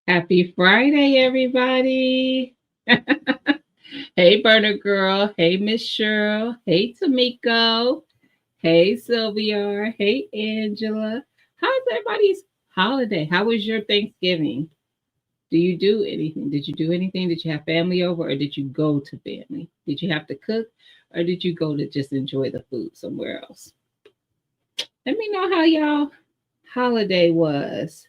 Happy Friday, everybody. Hey, Burner Girl. Hey, Miss Cheryl. Hey, Tamiko. Hey, Sylvia. Hey, Angela. How's everybody's holiday? How was your Thanksgiving? Do you do anything? Did you do anything? Did you have family over or did you go to family? Did you have to cook or did you go to just enjoy the food somewhere else? Let me know how y'all holiday was.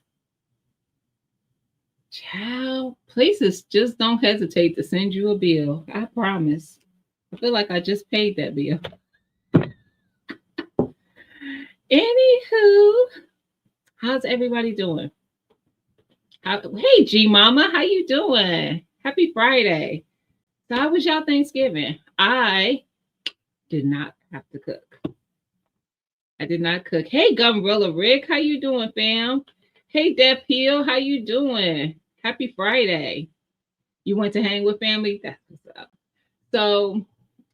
Child, places just don't hesitate to send you a bill. I promise. I feel like I just paid that bill. Anywho, how's everybody doing? Hey, G Mama, how you doing? Happy Friday. So how was y'all Thanksgiving? I did not have to cook. I did not cook. Hey, Gumbrella Rick, how you doing, fam? Hey, Deb Hill, how you doing? Happy Friday. You went to hang with family? That's what's up. So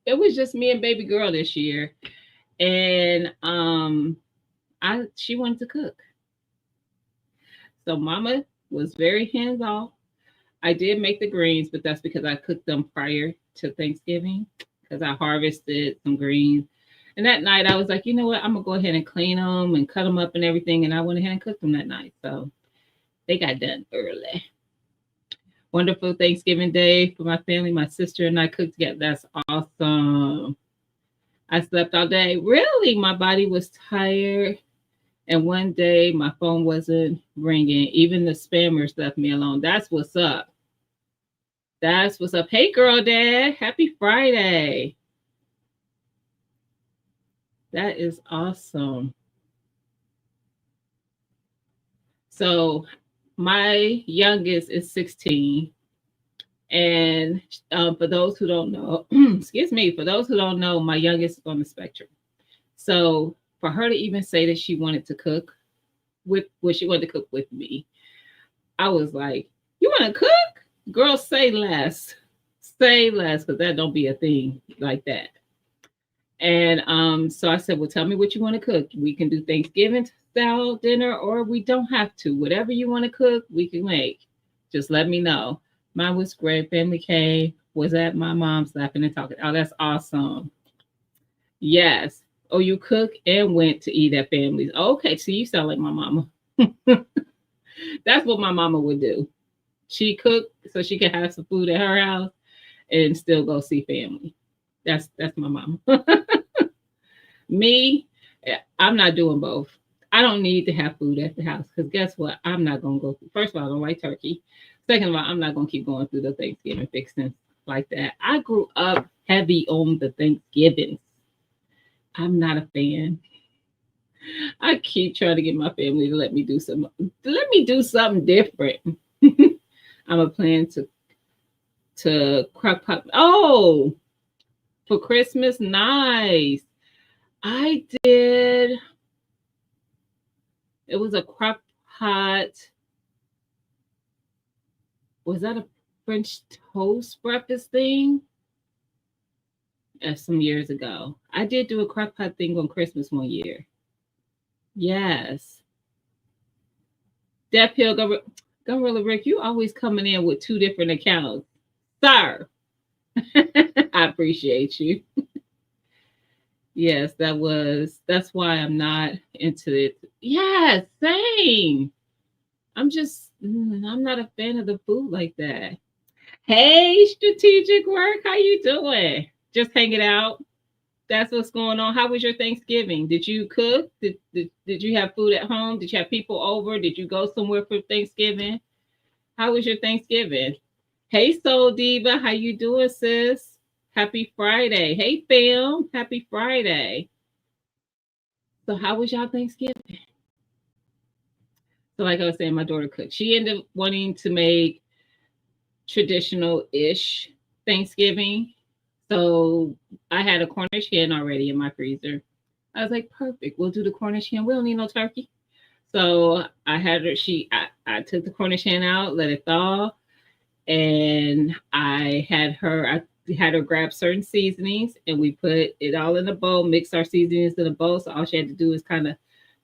it was just me and baby girl this year, and I she wanted to cook, so Mama was very hands off. I did make the greens, but that's because I cooked them prior to Thanksgiving because I harvested some greens. And that night I was like, you know what? I'm gonna go ahead and clean them and cut them up and everything. And I went ahead and cooked them that night, so they got done early. Wonderful Thanksgiving day for my family. My sister and I cooked together. That's awesome. I slept all day. Really, my body was tired. And one day my phone wasn't ringing. Even the spammers left me alone. That's what's up. That's what's up. Hey, girl, dad. Happy Friday. That is awesome. So, my youngest is 16. And for those who don't know, excuse me, for those who don't know, my youngest is on the spectrum. So, for her to even say that she wanted to cook she wanted to cook with me, I was like, "You want to cook, girl? Say less, because that don't be a thing like that." And so I said, "Well, tell me what you want to cook. We can do Thanksgiving style dinner, or we don't have to. Whatever you want to cook, we can make. Just let me know." Mine was great. Family came. Was at my mom's laughing and talking. Oh, that's awesome. Yes. Oh, you cook and went to eat at families. Okay, so you sound like my mama. That's what my mama would do. She cooked so she could have some food at her house and still go see family. That's my mama. Me, I'm not doing both. I don't need to have food at the house because guess what? I'm not gonna go. First of all, I don't like turkey. Second of all, I'm not gonna keep going through the Thanksgiving fixings like that. I grew up heavy on the Thanksgivings. I'm not a fan. I keep trying to get my family to let me do something different. I'm a plan to crock pot. Oh, for Christmas, nice. I did. It was a crock pot. Was that a French toast breakfast thing? Some years ago. I did do a crock pot thing on Christmas one year. Yes. Depp Hill, Gorilla Rick, you always coming in with two different accounts. Sir, I appreciate you. Yes, that's why I'm not into it. Yeah, same. I'm not a fan of the food like that. Hey, strategic work, how you doing? Just hanging out. That's what's going on. How was your Thanksgiving? Did you cook? Did you have food at home? Did you have people over? Did you go somewhere for Thanksgiving? How was your Thanksgiving? Hey, Soul Diva, how you doing, sis? Happy Friday. Hey, fam. Happy Friday. So, how was y'all Thanksgiving? So, like I was saying, my daughter cooked. She ended up wanting to make traditional ish Thanksgiving. So, I had a Cornish hen already in my freezer. I was like, perfect. We'll do the Cornish hen. We don't need no turkey. So, I had her, I took the Cornish hen out, let it thaw, and I had her grab certain seasonings and we put it all in a bowl, mix our seasonings in a bowl. So all she had to do is kind of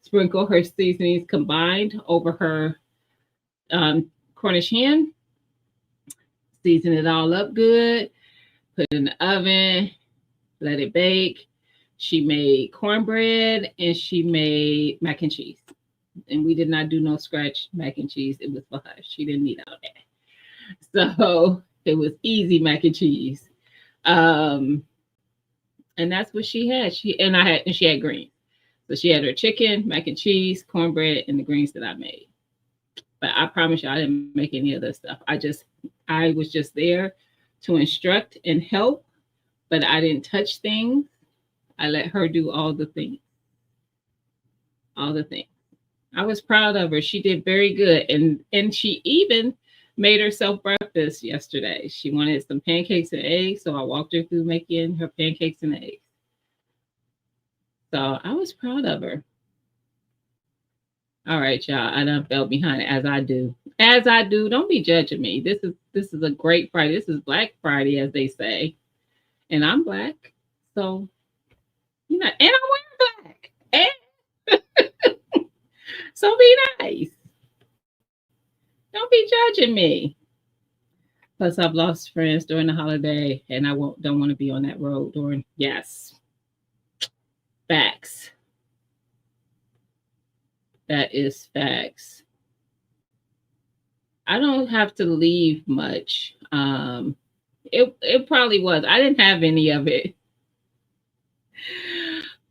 sprinkle her seasonings combined over her um, Cornish hen, season it all up good, put it in the oven, let it bake. She made cornbread and she made mac and cheese. And we did not do no scratch mac and cheese. It was for her. She didn't need all that. So it was easy mac and cheese. Um, and that's what she had. She had greens. So she had her chicken, mac and cheese, cornbread, and the greens that I made. But I promise you, I didn't make any of this stuff. I was just there to instruct and help, but I didn't touch things. I let her do all the things. All the things. I was proud of her. She did very good. And she even made herself breakfast yesterday. She wanted some pancakes and eggs, so I walked her through making her pancakes and eggs. So I was proud of her. All right, y'all. I done fell behind as I do. As I do. Don't be judging me. This is a great Friday. This is Black Friday, as they say. And I'm black. So, and I'm wearing black. And so be nice. Don't be judging me. Plus, I've lost friends during the holiday, and I don't want to be on that road during. Yes, facts. That is facts. I don't have to leave much. It probably was. I didn't have any of it.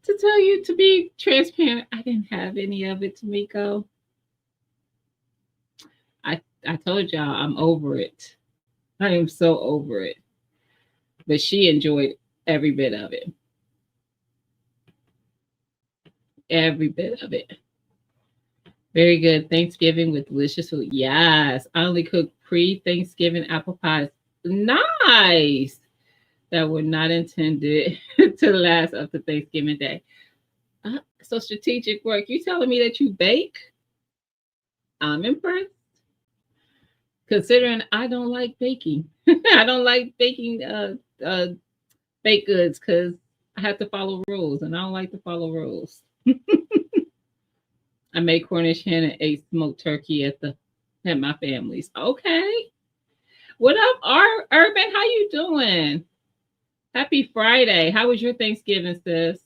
To tell you, to be transparent, I didn't have any of it, Tamiko. I told y'all I'm over it. I am so over it. But she enjoyed every bit of it. Every bit of it. Very good. Thanksgiving with delicious food. Yes. I only cook pre-Thanksgiving apple pies. Nice. That were not intended to last up to Thanksgiving Day. So strategic work. You telling me that you bake? I'm impressed. Considering I don't like baking. I don't like baking baked goods because I have to follow rules, and I don't like to follow rules. I made Cornish hen and ate smoked turkey at my family's. Okay. What up, Urban? How you doing? Happy Friday. How was your Thanksgiving, sis?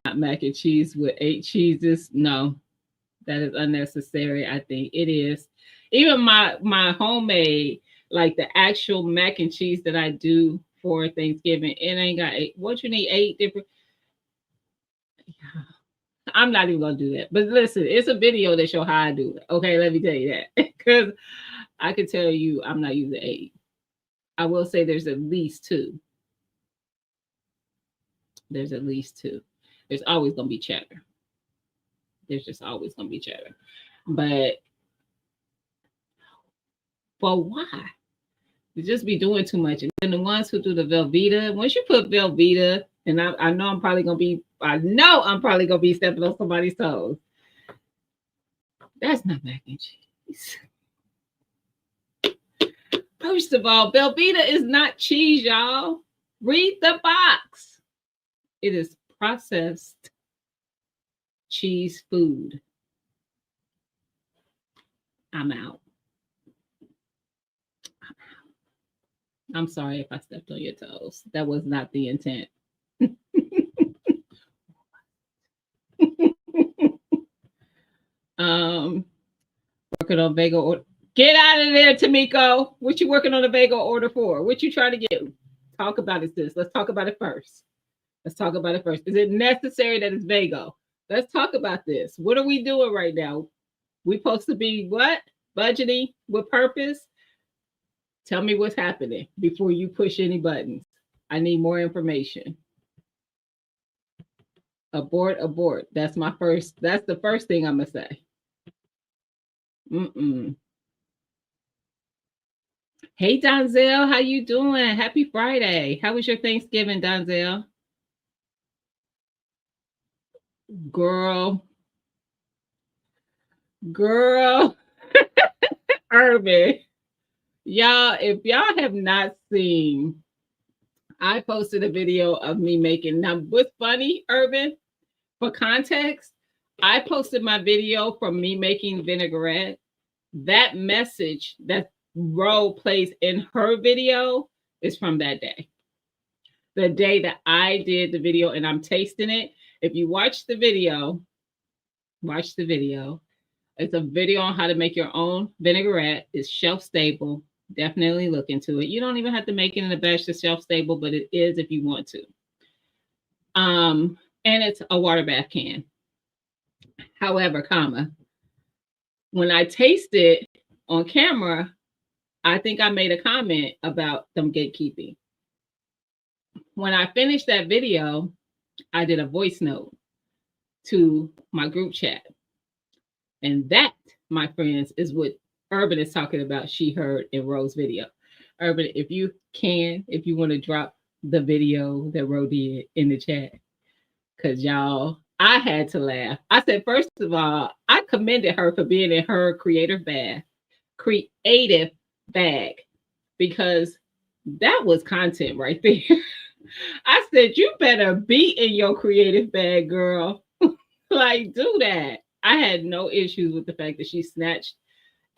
Not mac and cheese with 8 cheeses. No, that is unnecessary. I think it is. Even my homemade, like the actual mac and cheese that I do for Thanksgiving, it ain't got 8. What you need 8 different. I'm not even gonna do that. But listen, it's a video that show how I do it. Okay, let me tell you that. Because I can tell you I'm not using 8. I will say there's at least 2. There's at least 2. There's always gonna be cheddar. There's just always gonna be cheddar. But why? You just be doing too much. And then the ones who do the Velveeta, once you put Velveeta, and I know I'm probably gonna be stepping on somebody's toes. That's not mac and cheese. First of all, Velveeta is not cheese, y'all. Read the box. It is processed cheese food. I'm out. I'm sorry if I stepped on your toes. That was not the intent. Working on bagel order. Get out of there, Tamiko. What you working on a bagel order for? What you trying to get? Talk about it, sis. Let's talk about it first. Is it necessary that it's bagel? Let's talk about this. What are we doing right now? We supposed to be what? Budgeting with purpose? Tell me what's happening before you push any buttons. I need more information. Abort. That's the first thing I'm gonna say. Hey, Donzel, how you doing? Happy Friday. How was your Thanksgiving, Donzel? Girl. Urban. Y'all, if y'all have not seen, I posted a video of me making. Now, what's funny, Urban, for context, I posted my video from me making vinaigrette. That message that Ro plays in her video is from that day. The day that I did the video and I'm tasting it. If you watch the video, watch the video. It's a video on how to make your own vinaigrette. It's shelf stable. Definitely look into it. You don't even have to make it in a batch that's shelf stable, but it is if you want to. And it's a water bath can. However, when I tasted on camera, I think I made a comment about them gatekeeping. When I finished that video, I did a voice note to my group chat. And that, my friends, is what Urban is talking about. She heard in Ro's video. Urban, if you want to drop the video that Ro did in the chat, because y'all, I had to laugh. I said, first of all, I commended her for being in her creative bag, because that was content right there. I said, you better be in your creative bag, girl. Like, do that. I had no issues with the fact that she snatched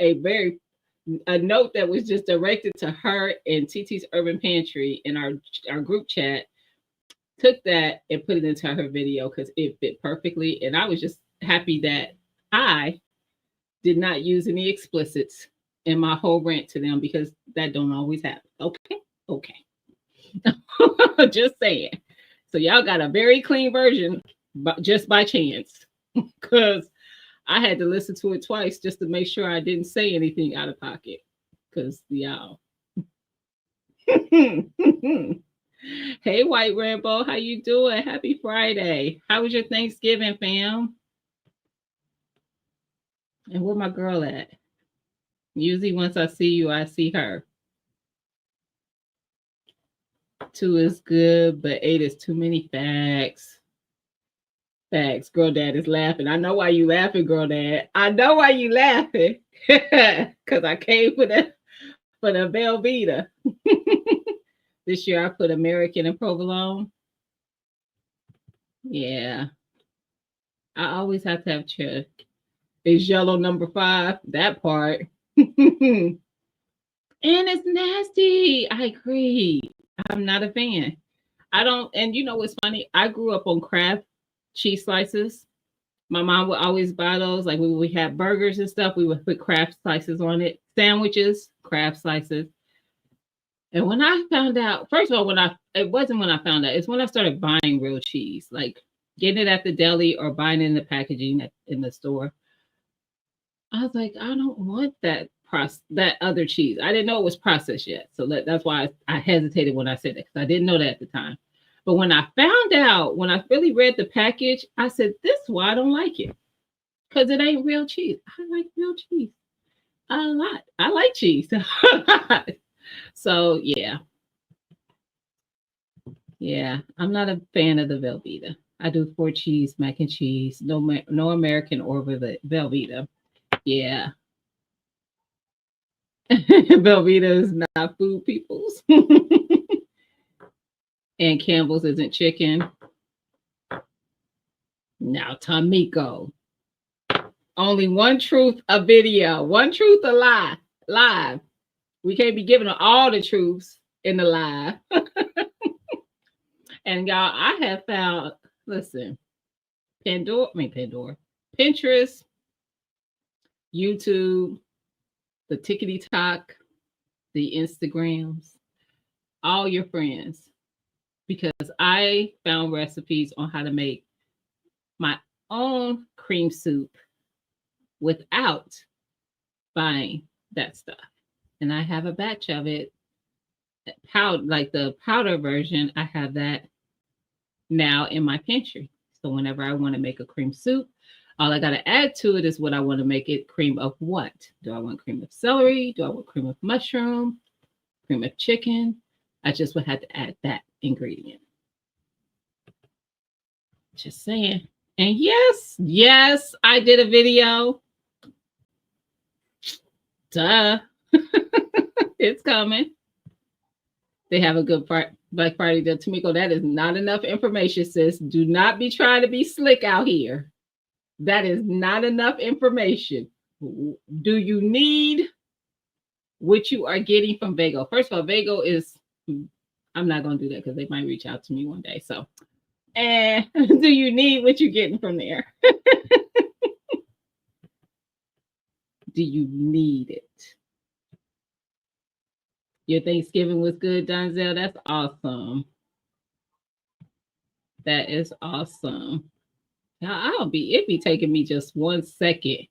a note that was just directed to her and TT's Urban Pantry in our group chat, took that and put it into her video because it fit perfectly. And I was just happy that I did not use any explicits in my whole rant to them, because that don't always happen. Okay. Just saying. So y'all got a very clean version, but just by chance, because I had to listen to it twice just to make sure I didn't say anything out of pocket. Because y'all. Hey, White Rainbow, how you doing? Happy Friday. How was your Thanksgiving, fam? And where my girl at? Usually once I see you, I see her. 2 is good, but 8 is too many facts. Girl dad is laughing. I know why you laughing, girl dad. I know why you laughing. Because I came for the Velveeta. This year I put American and provolone. Yeah. I always have to have check. Is yellow number 5, that part. And it's nasty. I agree. I'm not a fan. I don't, and you know what's funny? I grew up on Kraft cheese slices. My mom would always buy those. Like when we had burgers and stuff, we would put Kraft slices on it. Sandwiches, Kraft slices. And when I found out, first of all, it wasn't when I found out, it's when I started buying real cheese, like getting it at the deli or buying it in the packaging in the store. I was like, I don't want that other cheese. I didn't know it was processed yet. So that's why I hesitated when I said it, because I didn't know that at the time. But when I found out, when I really read the package, I said, this is why I don't like it. Because it ain't real cheese. I like real cheese a lot. I like cheese. So, yeah. Yeah, I'm not a fan of the Velveeta. I do 4 cheese, mac and cheese, no American or Velveeta. Yeah. Velveeta is not food, peoples. And Campbell's isn't chicken. Now, Tamiko. Only one truth a video. One truth a lie. Live. We can't be giving all the truths in the live. And y'all, I have found, listen, Pinterest, YouTube, the TikTok, the Instagrams, all your friends, because I found recipes on how to make my own cream soup without buying that stuff. And I have a batch of it, like the powder version. I have that now in my pantry. So whenever I want to make a cream soup, all I got to add to it is what I want to make it. Cream of what? Do I want cream of celery? Do I want cream of mushroom? Cream of chicken? I just would have to add that ingredient. Just saying. And yes, I did a video. Duh. It's coming. They have a good Black Friday deal. Tamiko, that is not enough information, sis. Do not be trying to be slick out here. That is not enough information. Do you need what you are getting from Vago? First of all, Vago is, I'm not going to do that because they might reach out to me one day. So, and do you need what you're getting from there? Do you need it? Your Thanksgiving was good, Donzel? That's awesome. That is awesome. It'd be taking me just 1 second.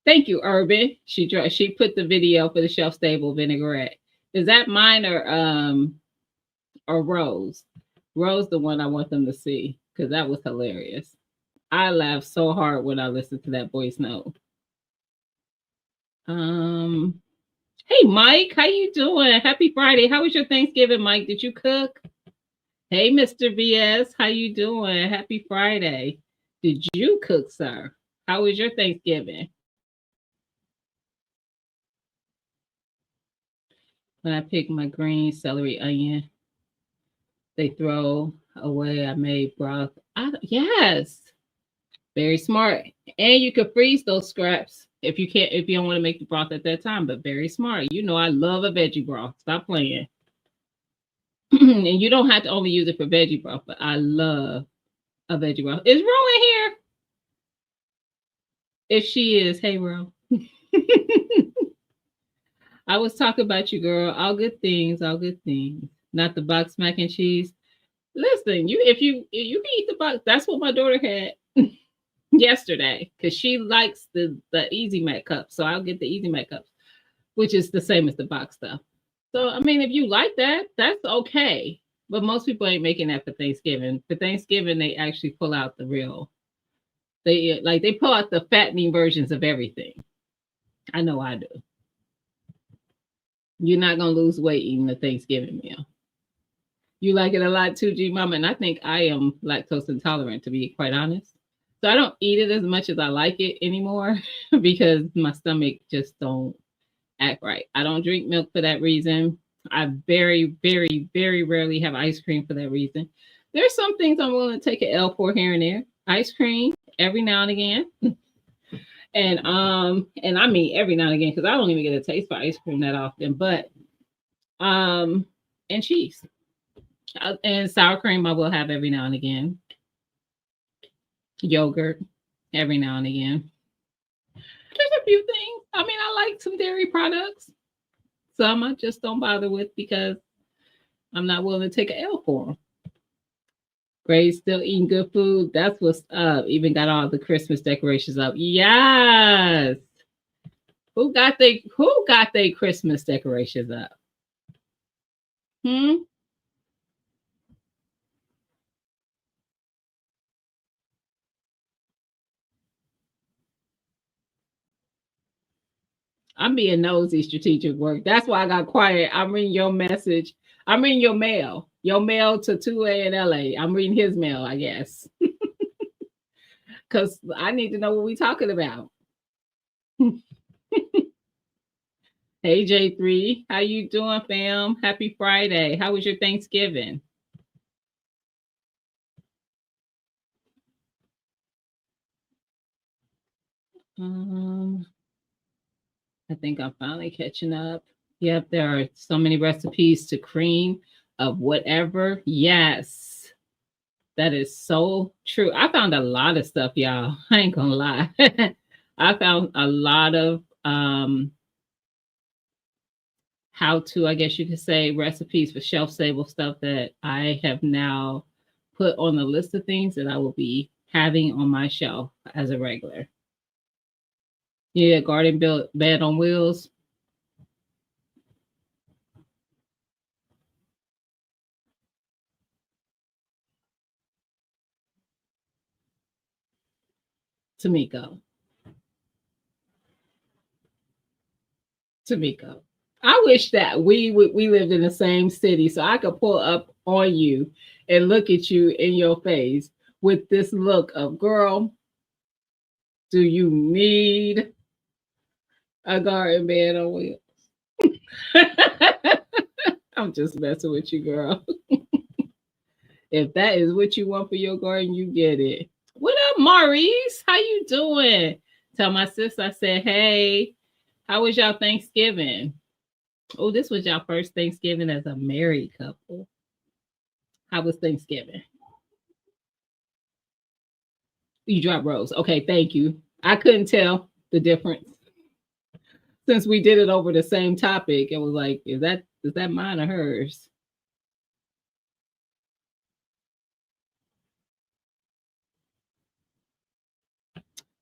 Thank you, Urban. She put the video for the shelf stable vinaigrette. Is that mine or Rose? Rose, the one I want them to see, because that was hilarious. I laughed so hard when I listened to that voice note. Hey Mike, how you doing? Happy Friday. How was your Thanksgiving, Mike? Did you cook? Hey, Mr. VS, how you doing? Happy Friday. Did you cook, sir? How was your Thanksgiving? When I pick my green, celery, onion, they throw away. I made broth. Yes, very smart. And you can freeze those scraps if you don't want to make the broth at that time. But very smart. You know I love a veggie broth. Stop playing. And you don't have to only use it for veggie broth, but I love a veggie broth. Is Ro in here? If she is, hey Ro. I was talking about you, girl. All good things, all good things. Not the box mac and cheese. Listen, if you can eat the box. That's what my daughter had yesterday because she likes the Easy Mac cup. So I'll get the Easy Mac cups, which is the same as the box stuff. So I mean, if you like that, that's okay. But most people ain't making that for Thanksgiving. For Thanksgiving, they actually pull out the real. They pull out the fattening versions of everything. I know I do. You're not gonna lose weight eating the Thanksgiving meal. You like it a lot too, G Mama, and I think I am lactose intolerant, to be quite honest. So I don't eat it as much as I like it anymore because my stomach just don't act right. I don't drink milk for that reason. I very, very, very rarely have ice cream for that reason. There's some things I'm willing to take an L for here and there. Ice cream every now and again. And I mean every now and again because I don't even get a taste for ice cream that often. But and cheese and sour cream I will have every now and again. Yogurt every now and again. There's a few things. I mean, I like some dairy products. Some I just don't bother with because I'm not willing to take an L for them. Gray's still eating good food. That's what's up. Even got all the Christmas decorations up. Yes. Who got their Christmas decorations up? I'm being nosy, strategic work. That's why I got quiet. I'm reading your message. I'm reading your mail. Your mail to 2A in LA. I'm reading his mail, I guess. Because I need to know what we're talking about. Hey J3, how you doing, fam? Happy Friday. How was your Thanksgiving? I think I'm finally catching up. Yep, there are so many recipes to cream of whatever. Yes, that is so true. I found a lot of stuff, y'all. I ain't gonna lie. I found a lot of how to, I guess you could say, recipes for shelf stable stuff that I have now put on the list of things that I will be having on my shelf as a regular. Yeah, garden built bed on wheels. Tamiko. Tamiko. I wish that we lived in the same city so I could pull up on you and look at you in your face with this look of, girl, do you need a garden bed on wheels? I'm just messing with you, girl. If that is what you want for your garden, you get it. What up, Maurice. How you doing? Tell my sis I said, hey, how was y'all Thanksgiving? Oh, this was y'all first Thanksgiving as a married couple. How was Thanksgiving? You dropped Rose. Okay, thank you. I couldn't tell the difference since we did it over the same topic. It was like, is that mine or hers?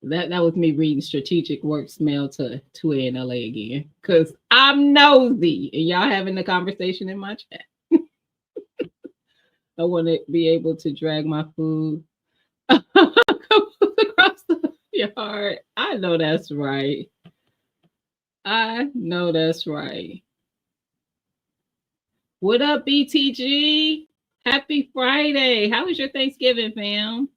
That was me reading strategic works mail to ANLA again. Cause I'm nosy and y'all having the conversation in my chat. I want to be able to drag my food across the yard. I know that's right. I know that's right. What up, BTG? Happy Friday. How was your Thanksgiving, fam?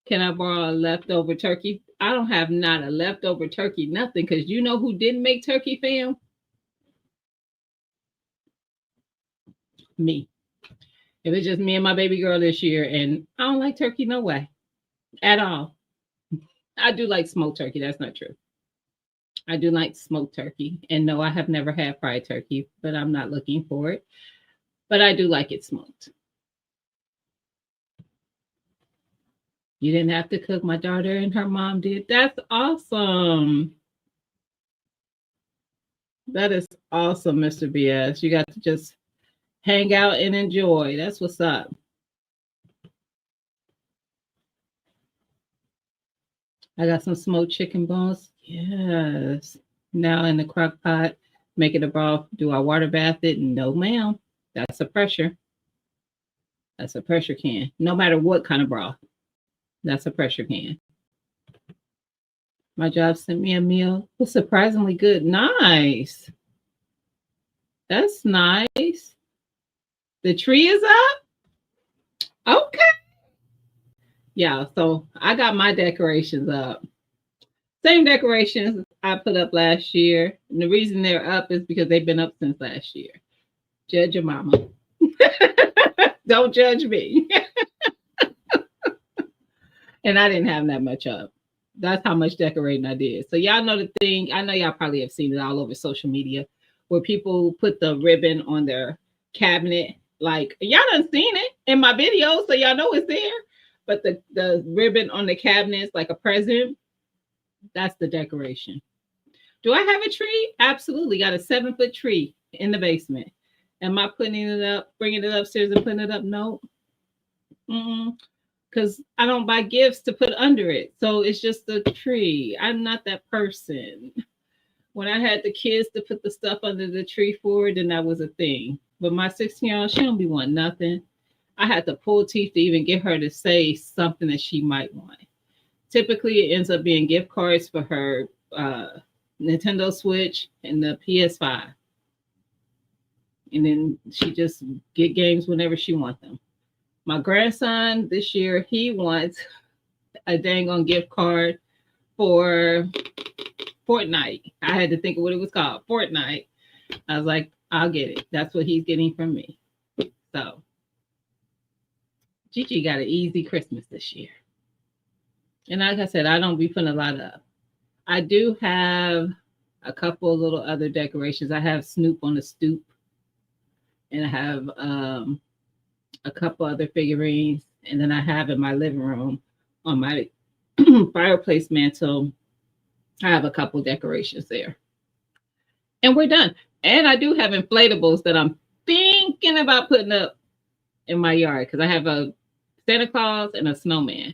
Can I borrow a leftover turkey? I don't have not a leftover turkey, nothing, because you know who didn't make turkey, fam? Me. It was just me and my baby girl this year, and I don't like turkey no way at all. I do like smoked turkey. That's not true. I do like smoked turkey. And no, I have never had fried turkey, but I'm not looking for it. But I do like it smoked. You didn't have to cook. My daughter and her mom did. That's awesome. That is awesome, Mr. BS. You got to just hang out and enjoy. That's what's up. I got some smoked chicken bones. Yes. Now in the crock pot, make it a broth. Do I water bath it? No, ma'am. That's a pressure. That's a pressure can. No matter what kind of broth, that's a pressure can. My job sent me a meal. It was surprisingly good. Nice. That's nice. The tree is up? Okay. Yeah, so I got my decorations up. Same decorations I put up last year. And the reason they're up is because they've been up since last year. Judge your mama. Don't judge me. And I didn't have that much up. That's how much decorating I did. So y'all know the thing. I know y'all probably have seen it all over social media where people put the ribbon on their cabinet. Like y'all done seen it in my videos, so y'all know it's there. But the ribbon on the cabinet is like a present. That's the decoration. Do I have a tree? Absolutely. Got a 7-foot tree in the basement. Am I putting it up, bringing it upstairs and putting it up? No. Because I don't buy gifts to put under it. So it's just a tree. I'm not that person. When I had the kids to put the stuff under the tree for, then that was a thing. But my 16-year-old, she don't be wanting nothing. I had to pull teeth to even get her to say something that she might want. Typically, it ends up being gift cards for her Nintendo Switch and the PS5. And then she just get games whenever she wants them. My grandson this year, he wants a dang on gift card for Fortnite. I had to think of what it was called, Fortnite. I was like, I'll get it. That's what he's getting from me. So Gigi got an easy Christmas this year. And like I said, I don't be putting a lot up. I do have a couple of little other decorations. I have Snoop on the stoop. And I have a couple other figurines. And then I have in my living room on my fireplace mantle, I have a couple decorations there. And we're done. And I do have inflatables that I'm thinking about putting up in my yard because I have a Santa Claus and a snowman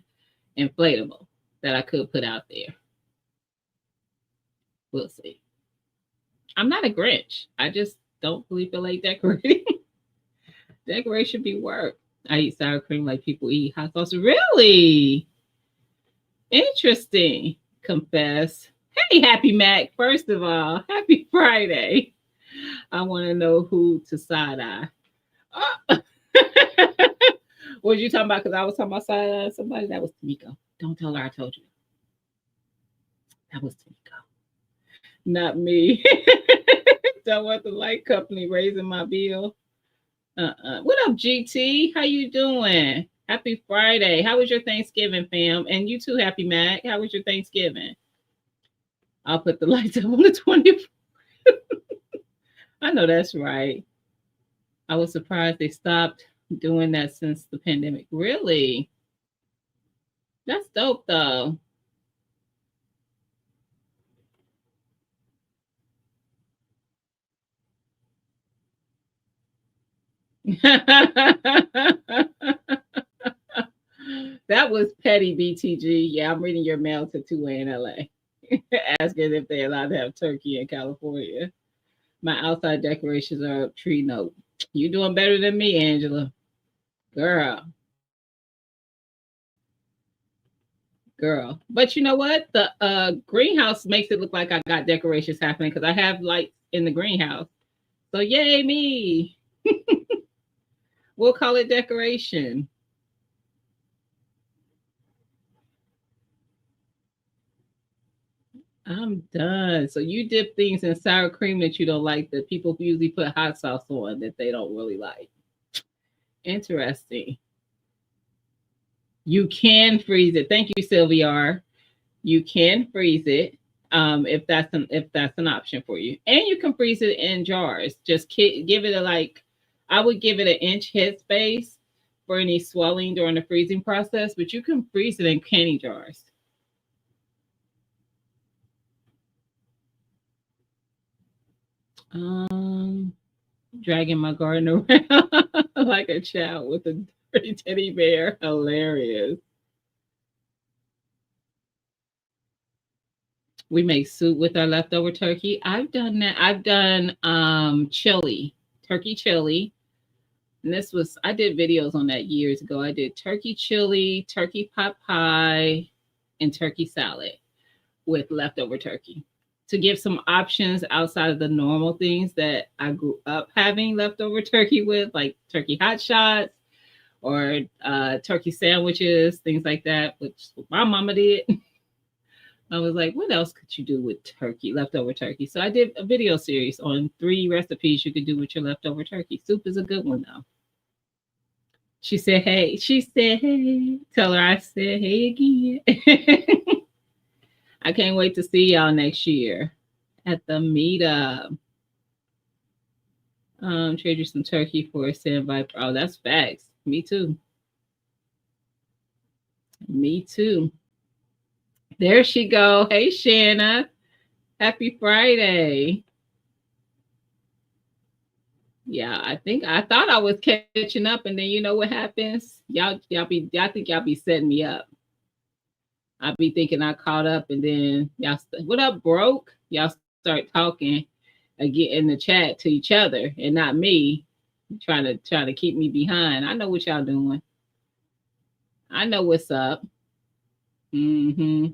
inflatable that I could put out there. We'll see. I'm not a Grinch. I just don't really feel like decorating. Decoration be work. I eat sour cream like people eat hot sauce. Really? Interesting. Confess. Hey, Happy Mac. First of all, happy Friday. I want to know who to side eye. Oh. What was you talking about? Because I was talking about side eye somebody. That was Tamiko. Don't tell her I told you. That was Tamiko. Not me. Don't want the light company raising my bill. What up, GT? How you doing? Happy Friday. How was your Thanksgiving, fam? And you too, Happy Mac. How was your Thanksgiving? I'll put the lights up on the 20th. I know that's right. I was surprised they stopped doing that since the pandemic. Really? That's dope, though. That was petty, BTG. Yeah, I'm reading your mail to 2A in LA, asking if they're allowed to have turkey in California. My outside decorations are up tree note. You doing better than me, Angela. Girl, girl. But you know what? The greenhouse makes it look like I got decorations happening because I have lights in the greenhouse. So yay me. We'll call it decoration. I'm done. So you dip things in sour cream that you don't like that people usually put hot sauce on that they don't really like. Interesting. You can freeze it. Thank you, Sylvia. You can freeze it if that's an option for you, and you can freeze it in jars. Just give it a like. I would give it an inch headspace for any swelling during the freezing process, but you can freeze it in candy jars. Um, Dragging my garden around like a child with a dirty teddy bear. Hilarious. We make soup with our leftover turkey. I've done that. I've done chili, turkey chili. And this was I did videos on that years ago. I did turkey chili, turkey pot pie, and turkey salad with leftover turkey to give some options outside of the normal things that I grew up having leftover turkey with, like turkey hot shots or turkey sandwiches, things like that, which my mama did. I was like, what else could you do with turkey, leftover turkey? So I did a video series on 3 recipes you could do with your leftover turkey. Soup is a good one, though. She said, hey. She said, hey. Tell her I said, hey again. I can't wait to see y'all next year at the meetup. Trade you some turkey for a sand viper. Oh, that's facts. Me too. Me too. There she go. Hey, Shanna. Happy Friday. Yeah, I thought I was catching up, and then you know what happens? Y'all think y'all be setting me up. I be thinking I caught up, and then what up, broke? Y'all start talking again in the chat to each other, and not me, trying to keep me behind. I know what y'all doing. I know what's up. Hmm.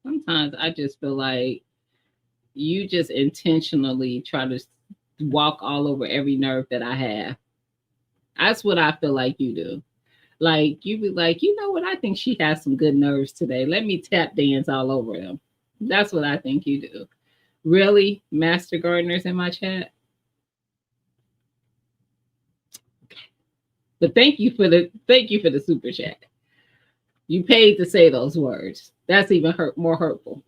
Sometimes I just feel like you just intentionally try to walk all over every nerve that I have. That's what I feel like you do. Like you be like, you know what? I think she has some good nerves today. Let me tap dance all over them. That's what I think you do. Really, Master Gardeners in my chat. But thank you for the super chat. You paid to say those words. That's even more hurtful.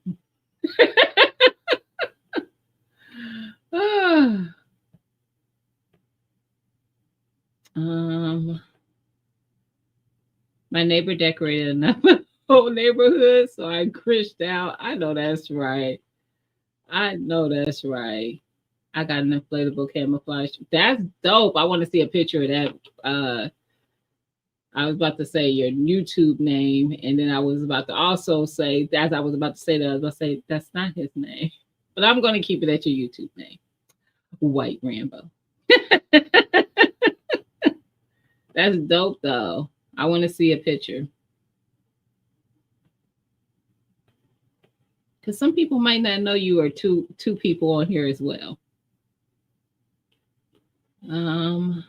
um, my neighbor decorated another whole neighborhood, so I cringed out. I know that's right. I know that's right. I got an inflatable camouflage. That's dope. I want to see a picture of that. I was about to say your YouTube name, and then I was about to also say, as I was about to say that, I was about to say that's not his name, but I'm going to keep it at your YouTube name, White Rambo. That's dope, though. I want to see a picture because some people might not know you are two people on here as well. Um.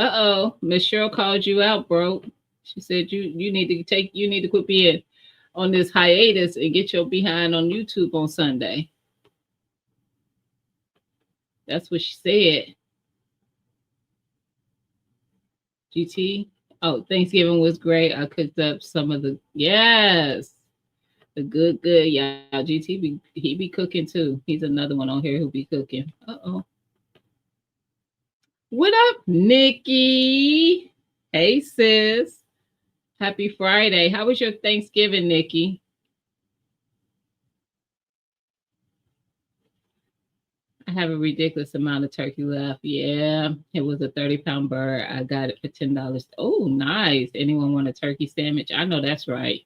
Oh, Miss Cheryl called you out, bro. She said you need to quit being on this hiatus and get your behind on YouTube on Sunday. That's what she said. GT. Oh, Thanksgiving was great. I cooked up some of the the good. Yeah, GT he be cooking too. He's another one on here who be cooking. Uh-oh. What up, Nikki? Hey, sis. Happy Friday. How was your Thanksgiving, Nikki? I have a ridiculous amount of turkey left. Yeah, it was a 30-pound bird. I got it for $10. Oh, nice. Anyone want a turkey sandwich? I know that's right.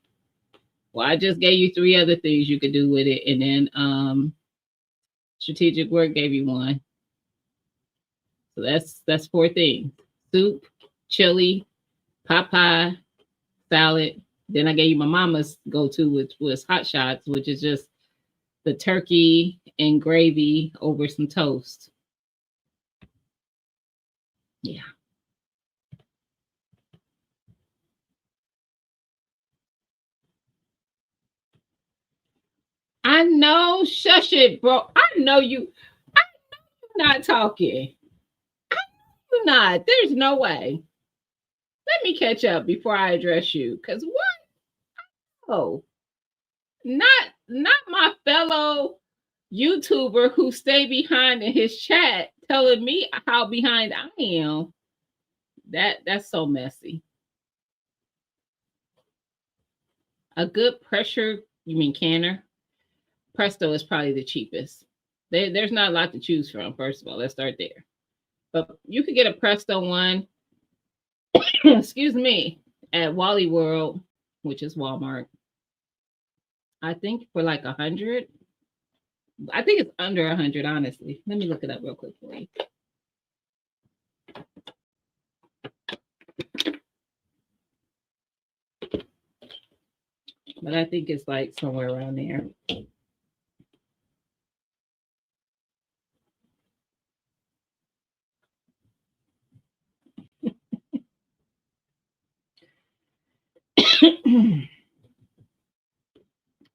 Well, I just gave you 3 other things you could do with it, and then Strategic Work gave you one. So that's 4 things: soup, chili, pot pie, salad. Then I gave you my mama's go-to, which was hot shots, which is just the turkey and gravy over some toast. Yeah. I know. Shush it, bro. I know you. I know you're not talking. I know you're not. There's no way. Let me catch up before I address you. Cause what? Oh, not my fellow YouTuber who stay behind in his chat telling me how behind I am. That's so messy. A good pressure, you mean canner? Presto is probably the cheapest. There's not a lot to choose from. First of all, let's start there. But you could get a Presto one, excuse me, at Wally World, which is Walmart. I think for like 100. I think it's under 100, honestly. Let me look it up real quick for you. But I think it's like somewhere around there.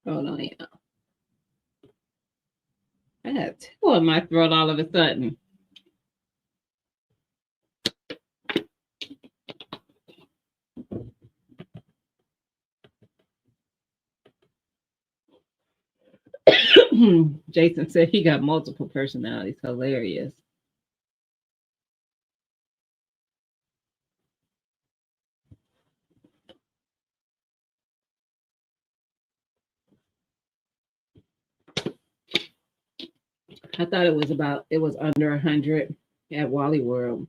Hold on, yeah. I had two in my throat all of a sudden. Jason said he got multiple personalities. Hilarious. I thought it was under 100 at Wally World.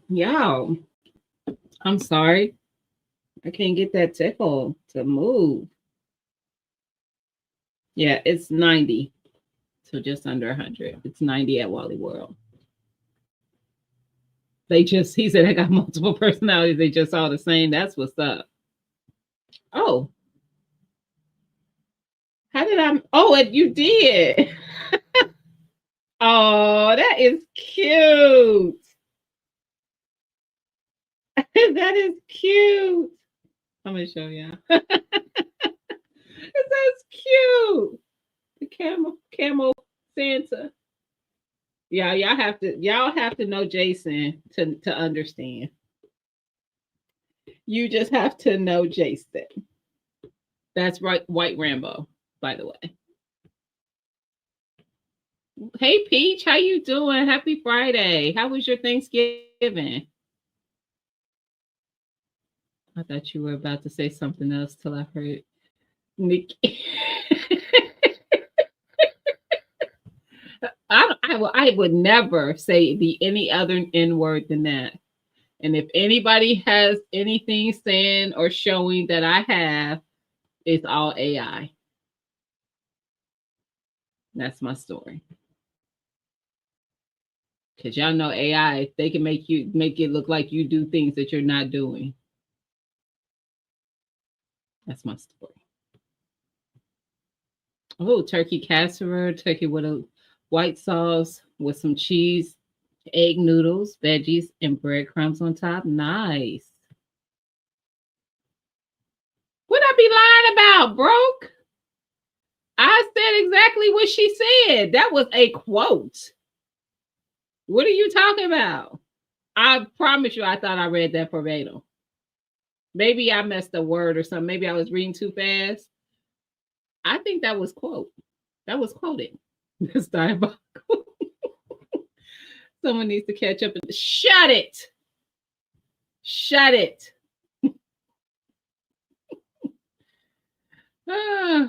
Y'all, I'm sorry. I can't get that tickle to move. Yeah, it's 90. So just under 100. It's 90 at Wally World. He said, I got multiple personalities. They just all the same. That's what's up. Oh, how did I? Oh, you did. Oh, that is cute. That is cute. I'm gonna show you. That's cute. The camel Santa. Yeah, y'all have to know Jason to understand. You just have to know Jason. That's right, White Rambo, by the way. Hey Peach, how you doing? Happy Friday. How was your Thanksgiving? I thought you were about to say something else till I heard Nikki. I would never say any other N word than that. And if anybody has anything saying or showing that I have, it's all AI. That's my story. Because y'all know AI, they can make it look like you do things that you're not doing. That's my story. Oh, turkey casserole, turkey with a white sauce with some cheese, egg noodles, veggies, and breadcrumbs on top. Nice. What I be lying about, broke? I said exactly what she said. That was a quote. What are you talking about? I promise you, I thought I read that verbatim. Maybe I messed a word or something. Maybe I was reading too fast. I think that was quote. That was quoted. That's diabolical. Someone needs to catch up and shut it. Shut it. Ah.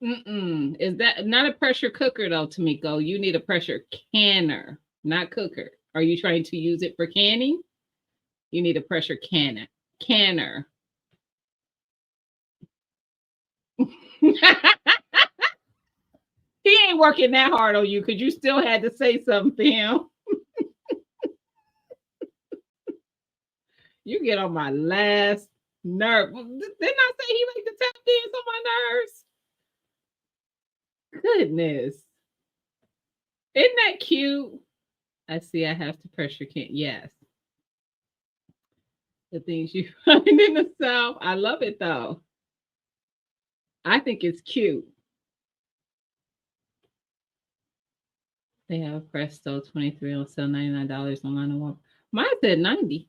Mm-mm. Is that not a pressure cooker though, Tamiko? You need a pressure canner, not cooker. Are you trying to use it for canning? You need a pressure canner. Canner. He ain't working that hard on you because you still had to say something to him. You get on my last nerve. Didn't I say he like to tap dance on my nerves? Goodness. Isn't that cute? I see I have to pressure can. Yes. The things you find in the South. I love it though. I think it's cute. They have Presto 23 on sale, $99 online. Mine said 90.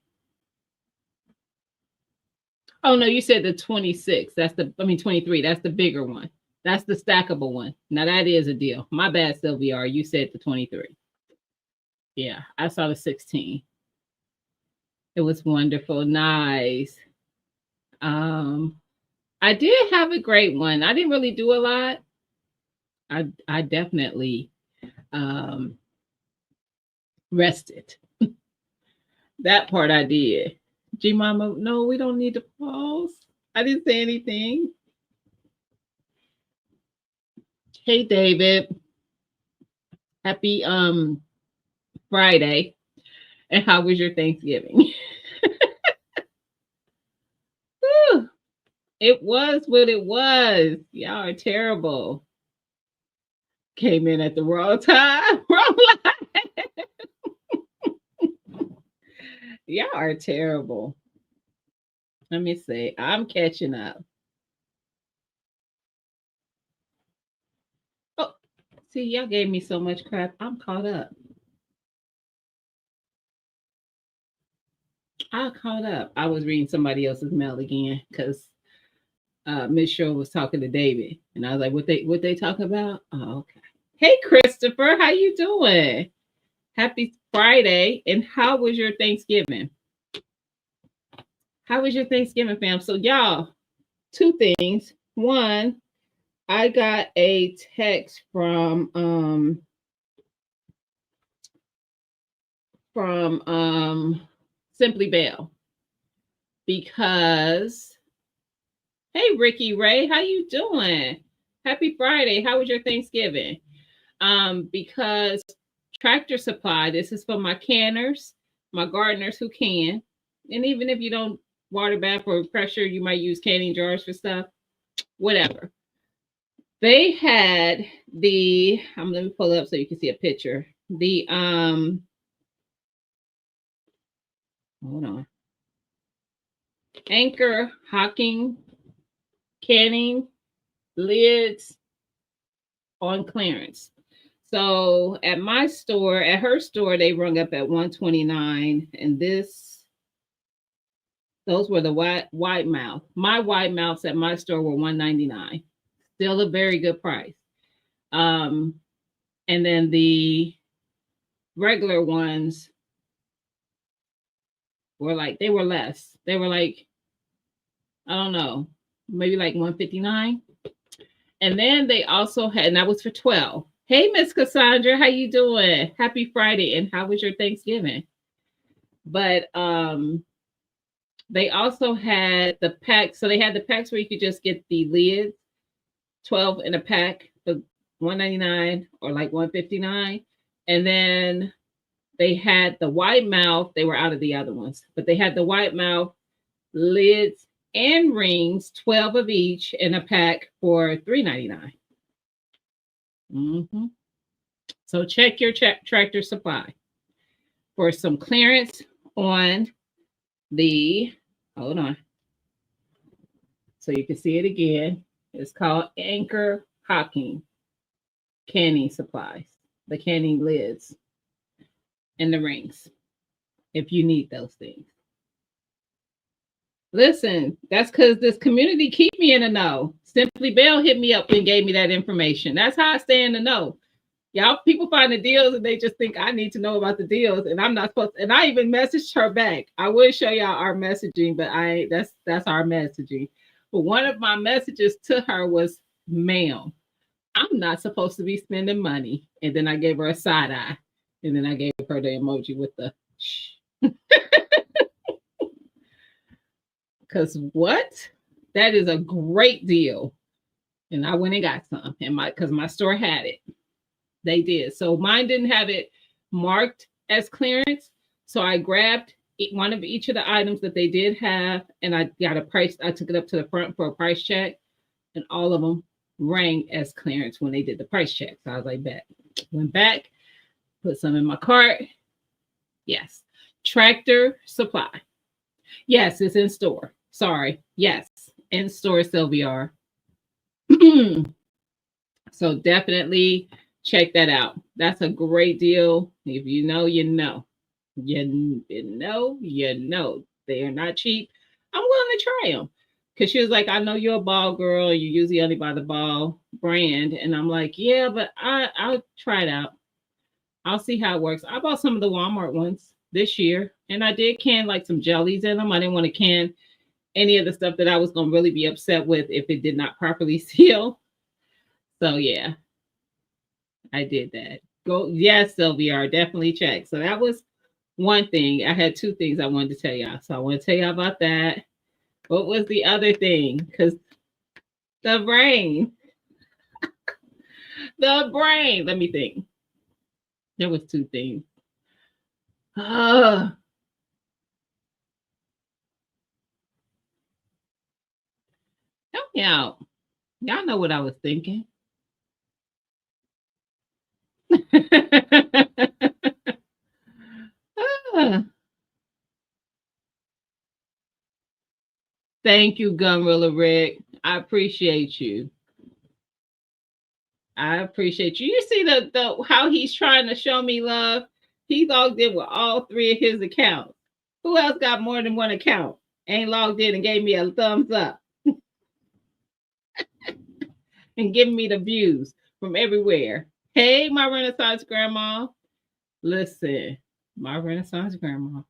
Oh no, you said the 26. That's the 23. That's the bigger one. That's the stackable one. Now that is a deal. My bad, Sylvia. You said the 23. Yeah, I saw the 16. It was wonderful. Nice. Um, I did have a great one. I didn't really do a lot. I definitely um rested. That part I did. G Mama, no, we don't need to pause. I didn't say anything. Hey David. Happy Friday. And how was your Thanksgiving? It was what it was. Y'all are terrible. Came in at the wrong time. Wrong line. Y'all are terrible. Let me see. I'm catching up. Oh, see, y'all gave me so much crap. I'm caught up. I caught up. I was reading somebody else's mail again because Miss Shaw was talking to David, and I was like, "What they talk about?" Oh, okay. Hey, Christopher, how you doing? Happy Friday! And how was your Thanksgiving? How was your Thanksgiving, fam? So, y'all, two things. One, I got a text from Simply Bell because hey Ricky Ray, how you doing? Happy Friday. How was your Thanksgiving? Because Tractor Supply, this is for my canners, my gardeners who can. And even if you don't water bath or pressure, you might use canning jars for stuff. Whatever. They had the let me pull it up so you can see a picture. The hold on. Anchor Hocking canning lids on clearance. So at my store, at her store, they rung up at 129, and those were the wide mouth. My wide mouths at my store were 199. Still a very good price. And then the regular ones were they were less. They were like, I don't know, maybe like 159. And then they also had, and that was for 12. Hey, Miss Cassandra, how you doing? Happy Friday, and how was your Thanksgiving? But they also had the packs. So they had the packs where you could just get the lids, 12 in a pack for 199 or like 159. And then they had the white mouth. They were out of the other ones, but they had the white mouth lids, and rings, 12 of each in a pack for $3.99. Mm-hmm. So check your Tractor Supply for some clearance on the, hold on, so you can see it again. It's called Anchor Hocking Canning Supplies, the canning lids and the rings, if you need those things. Listen, that's because this community keep me in the know. Simply Bell hit me up and gave me that information. That's how I stay in the know. Y'all people find the deals and they just think I need to know about the deals, and I'm not supposed to, and I even messaged her back. I would show y'all our messaging, but that's our messaging. But one of my messages to her was, ma'am, I'm not supposed to be spending money. And then I gave her a side eye. And then I gave her the emoji with the shh. Because what? That is a great deal. And I went and got some. And because my store had it. They did. So mine didn't have it marked as clearance. So I grabbed one of each of the items that they did have. And I got a price. I took it up to the front for a price check. And all of them rang as clearance when they did the price check. So I was like, bet. Went back, put some in my cart. Yes. Tractor Supply. Yes, it's in store. Sorry. Yes, in store, Sylvia. So definitely check that out. That's a great deal. If you know, you know. You know, you know. They are not cheap. I'm willing to try them. Because she was like, I know you're a ball girl. You usually only buy the ball brand. And I'm like, yeah, but I'll try it out. I'll see how it works. I bought some of the Walmart ones this year. And I did can like some jellies in them. I didn't want to can any of the stuff that I was going to really be upset with if it did not properly seal. So yeah, I did that. Go, yes, Sylvia, definitely check. So that was one thing. I had two things I wanted to tell y'all. So I want to tell y'all about that. What was the other thing? Because the brain, the brain. Let me think. There was two things. Help me out. Y'all know what I was thinking. Thank you, Gunrilla Rick. I appreciate you. I appreciate you. You see the how he's trying to show me love. He logged in with all three of his accounts. Who else got more than one account? Ain't logged in and gave me a thumbs up and giving me the views from everywhere. Hey, my Renaissance grandma. Listen, my Renaissance grandma.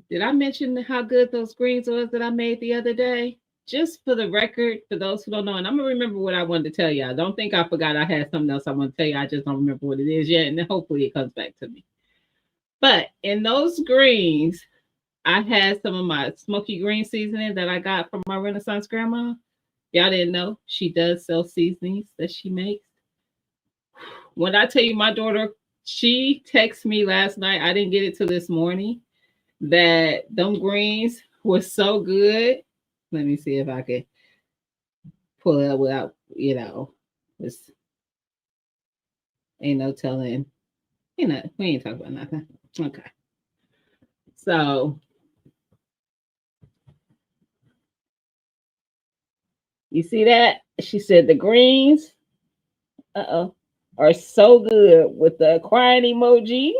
Did I mention how good those greens was that I made the other day? Just for the record, for those who don't know, and I'm gonna remember what I wanted to tell y'all. Don't think I forgot I had something else I want to tell you. I just don't remember what it is yet, and then hopefully it comes back to me. But in those greens, I had some of my smoky green seasoning that I got from my Renaissance grandma. Y'all didn't know she does sell seasonings that she makes. When I tell you, my daughter, she texted me last night. I didn't get it till this morning. That them greens was so good. Let me see if I could pull it up without, it's ain't no telling. We ain't talking about nothing. Okay. So you see that? She said the greens are so good with the crying emoji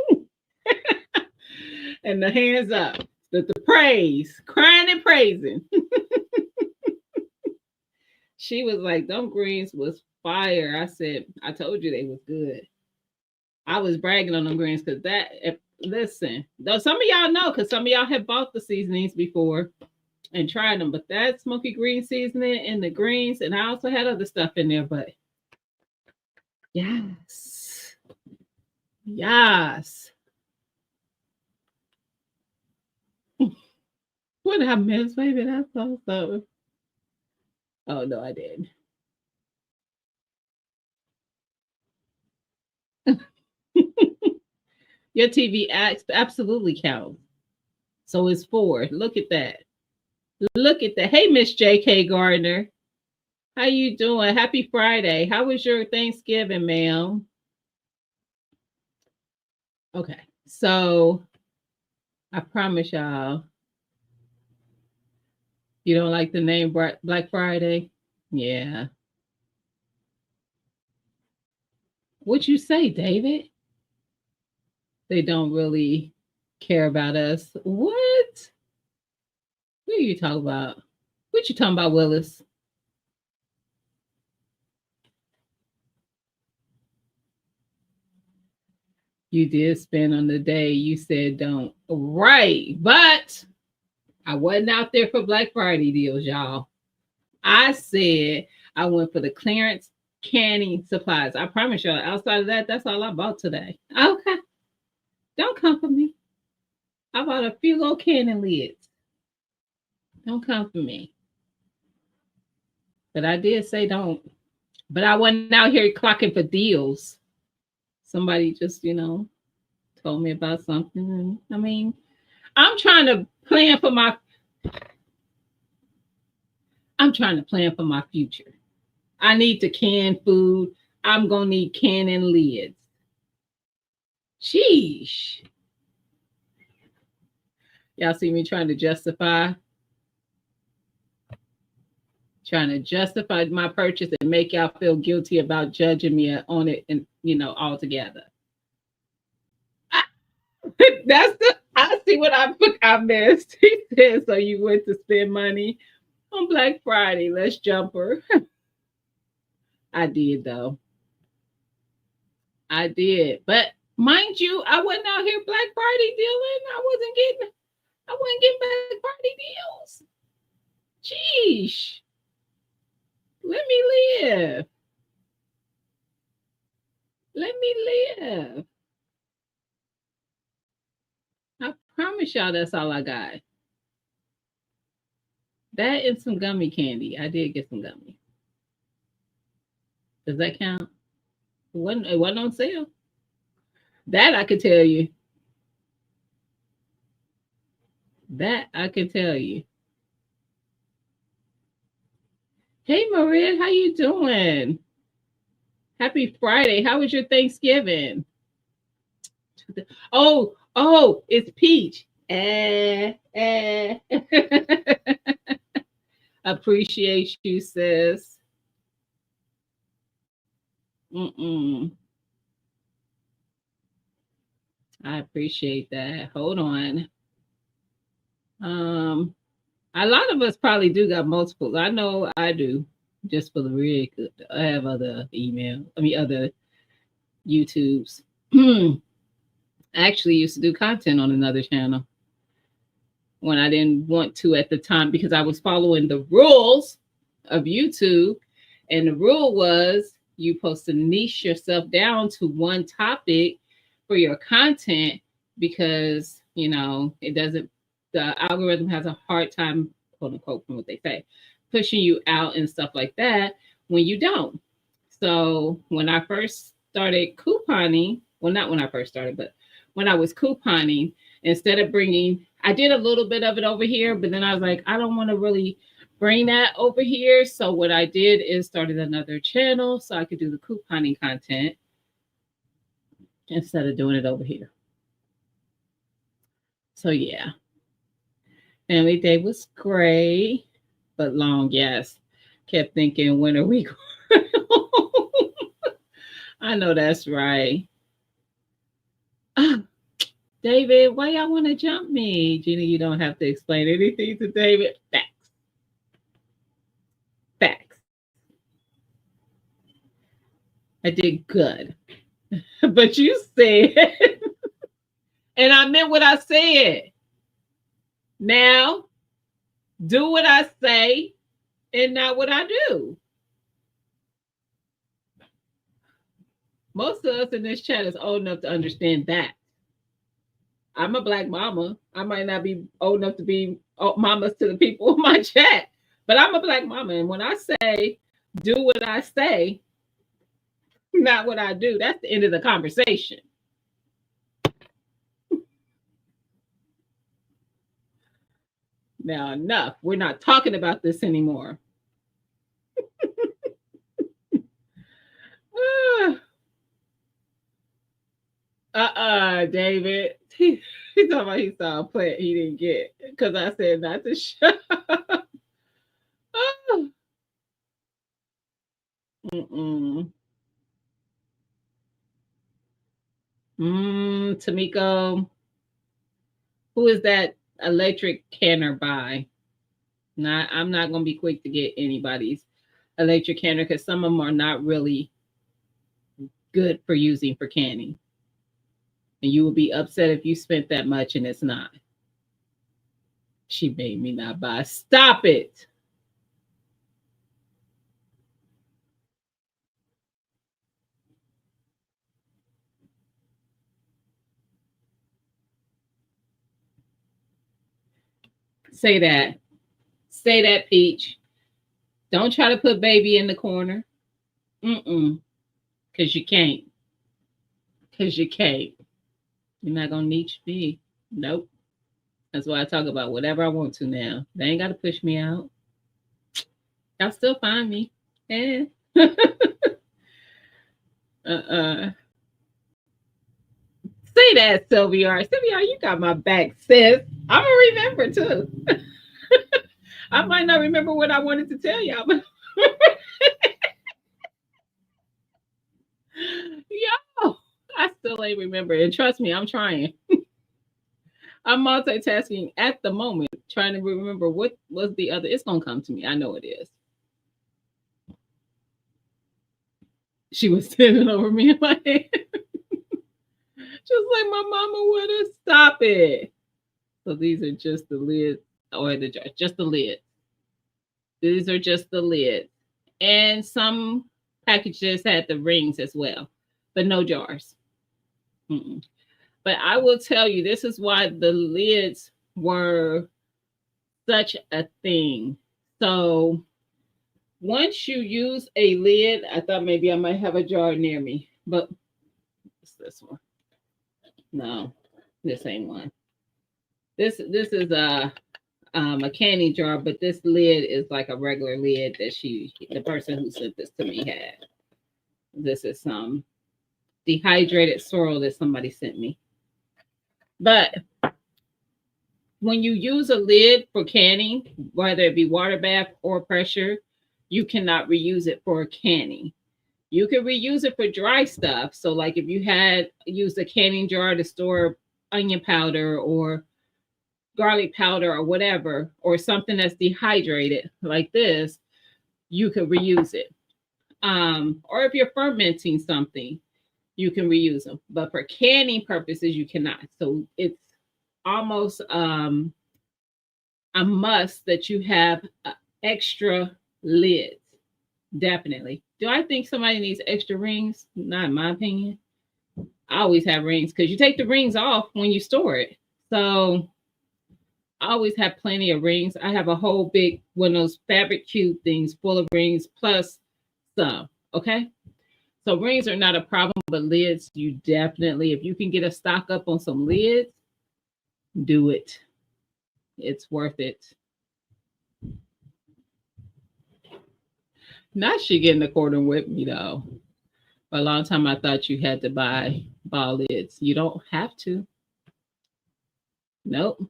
and the hands up. The praise, crying and praising. She was like, them greens was fire. I said, I told you they was good. I was bragging on them greens because listen, though some of y'all know, because some of y'all have bought the seasonings before and tried them, but that smoky green seasoning and the greens, and I also had other stuff in there, but yes. Yes. What did I miss, baby? That's awesome. Oh no, I did. Your TV absolutely counts. So it's 4. Look at that. Look at that. Hey, Miss J.K. Gardner. How you doing? Happy Friday. How was your Thanksgiving, ma'am? Okay. So I promise y'all, you don't like the name Black Friday? Yeah. What you say, David? They don't really care about us. What? What are you talking about? What you talking about, Willis? You did spend on the day you said don't. Right. But I wasn't out there for Black Friday deals, y'all. I said I went for the clearance canning supplies. I promise y'all, outside of that, that's all I bought today. Okay. Don't come for me. I bought a few little canning lids. Don't come for me. But I did say don't. But I wasn't out here clocking for deals. Somebody just, told me about something. And I mean, I'm trying to plan for my future. I need to can food. I'm gonna need canning lids. Sheesh. Y'all see me trying to justify my purchase and make y'all feel guilty about judging me on it and altogether. That's I see what I missed. He said, so you went to spend money on Black Friday. Let's jump her. I did though. I did. But mind you, I wasn't out here Black Friday dealing. I wasn't getting Black Friday deals. Sheesh. Let me live. Let me live. I promise y'all that's all I got. That and some gummy candy. I did get some gummy. Does that count? It wasn't on sale. That I could tell you. That I can tell you. Hey Maria, how you doing? Happy Friday. How was your Thanksgiving? Oh, it's Peach. Appreciate you, sis. Mm-mm. I appreciate that. Hold on. A lot of us probably do got multiples. I know I do. Just for the real, I have other other YouTubes. I actually used to do content on another channel when I didn't want to at the time because I was following the rules of YouTube. And the rule was you supposed to niche yourself down to one topic for your content because, the algorithm has a hard time, quote unquote, from what they say, pushing you out and stuff like that when you don't. So when I first started couponing, well, not when I first started, but when I was couponing, instead of I did a little bit of it over here, but then I was like, I don't want to really bring that over here. So what I did is started another channel so I could do the couponing content instead of doing it over here. So yeah. Family day was great, but long, yes. Kept thinking, when are we going? I know that's right. David, why y'all want to jump me? Gina, you don't have to explain anything to David. Facts. Facts. I did good. But you said, and I meant what I said. Now, do what I say and not what I do. Most of us in this chat is old enough to understand that. I'm a Black mama. I might not be old enough to be mamas to the people in my chat, but I'm a Black mama. And when I say do what I say, not what I do, that's the end of the conversation. Now, enough. We're not talking about this anymore. David. He talking about he saw a plant he didn't get because I said not to show. Oh, mm-mm. Tamiko, who is that electric canner by? Not, I'm not gonna be quick to get anybody's electric canner because some of them are not really good for using for canning, and you will be upset if you spent that much and it's not. She made me not buy. Stop it. Say that. Say that, Peach. Don't try to put baby in the corner. Mm-mm. Because you can't. Because you can't. You're not going to need me. Nope. That's why I talk about whatever I want to now. They ain't got to push me out. Y'all still find me. Yeah. uh-uh. Say that, Sylvia. Sylvia, you got my back, sis. I'm going to remember, too. I might not remember what I wanted to tell y'all, but yo, I still ain't remember. And trust me, I'm trying. I'm multitasking at the moment, trying to remember what was the other. It's gonna come to me. I know it is. She was standing over me in my head. Just like my mama would have. Stop it. So these are just the lids or the jar, just the lid. These are just the lids. And some packages had the rings as well, but no jars. Mm-mm. But I will tell you, this is why the lids were such a thing. So once you use a lid, I thought maybe I might have a jar near me, but it's this one. No, this ain't one. This is a candy jar, but this lid is like a regular lid that the person who sent this to me had. This is some dehydrated sorrel that somebody sent me. But when you use a lid for canning, whether it be water bath or pressure, you cannot reuse it for canning. You can reuse it for dry stuff. So, like if you had used a canning jar to store onion powder or garlic powder or whatever, or something that's dehydrated like this, you could reuse it. Or if you're fermenting something, you can reuse them. But for canning purposes, you cannot. So it's almost a must that you have extra lids. Definitely. Do I think somebody needs extra rings? Not in my opinion. I always have rings because you take the rings off when you store it. So I always have plenty of rings. I have a whole big one of those fabric cube things full of rings plus some. Okay. So rings are not a problem, but lids, you definitely, if you can get a stock up on some lids, do it. It's worth it. Not she getting the quarter with me though. For a long time I thought you had to buy ball lids. You don't have to. Nope.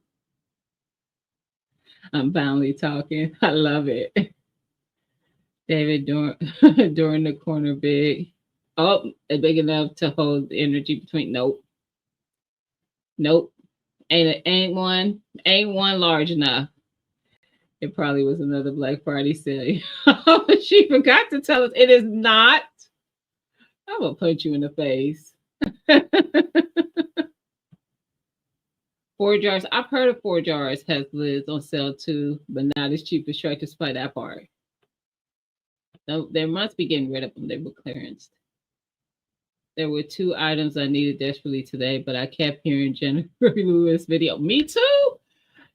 I'm finally talking. I love it. David during the corner big. Oh, big enough to hold the energy between. Nope. Nope. Ain't one large enough. It probably was another Black Friday sale. She forgot to tell us it is not. I'm gonna punch you in the face. 4 jars. I've heard of 4 jars has lids on sale too, but not as cheap as Tractor Supply that part. So they must be getting rid of them. They were clearance. There were 2 items I needed desperately today, but I kept hearing Jennifer Lewis video. Me too.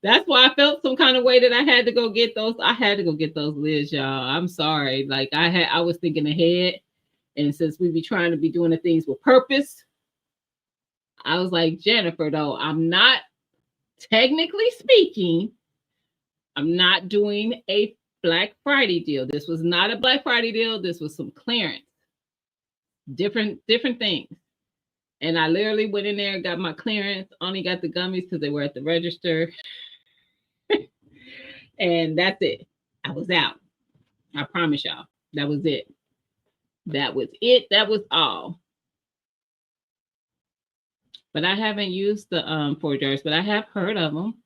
That's why I felt some kind of way that I had to go get those. I had to go get those lids, y'all. I'm sorry. Like I was thinking ahead, and since we be trying to be doing the things with purpose, I was like, Jennifer, though, I'm not technically speaking I'm not doing a Black Friday deal. This was not a Black Friday deal. This was some clearance. Different things. And I literally went in there and got my clearance. Only got the gummies because they were at the register. And that's it. I was out. I promise y'all. That was it. That was it. That was all. But I haven't used the 4 jars, but I have heard of them.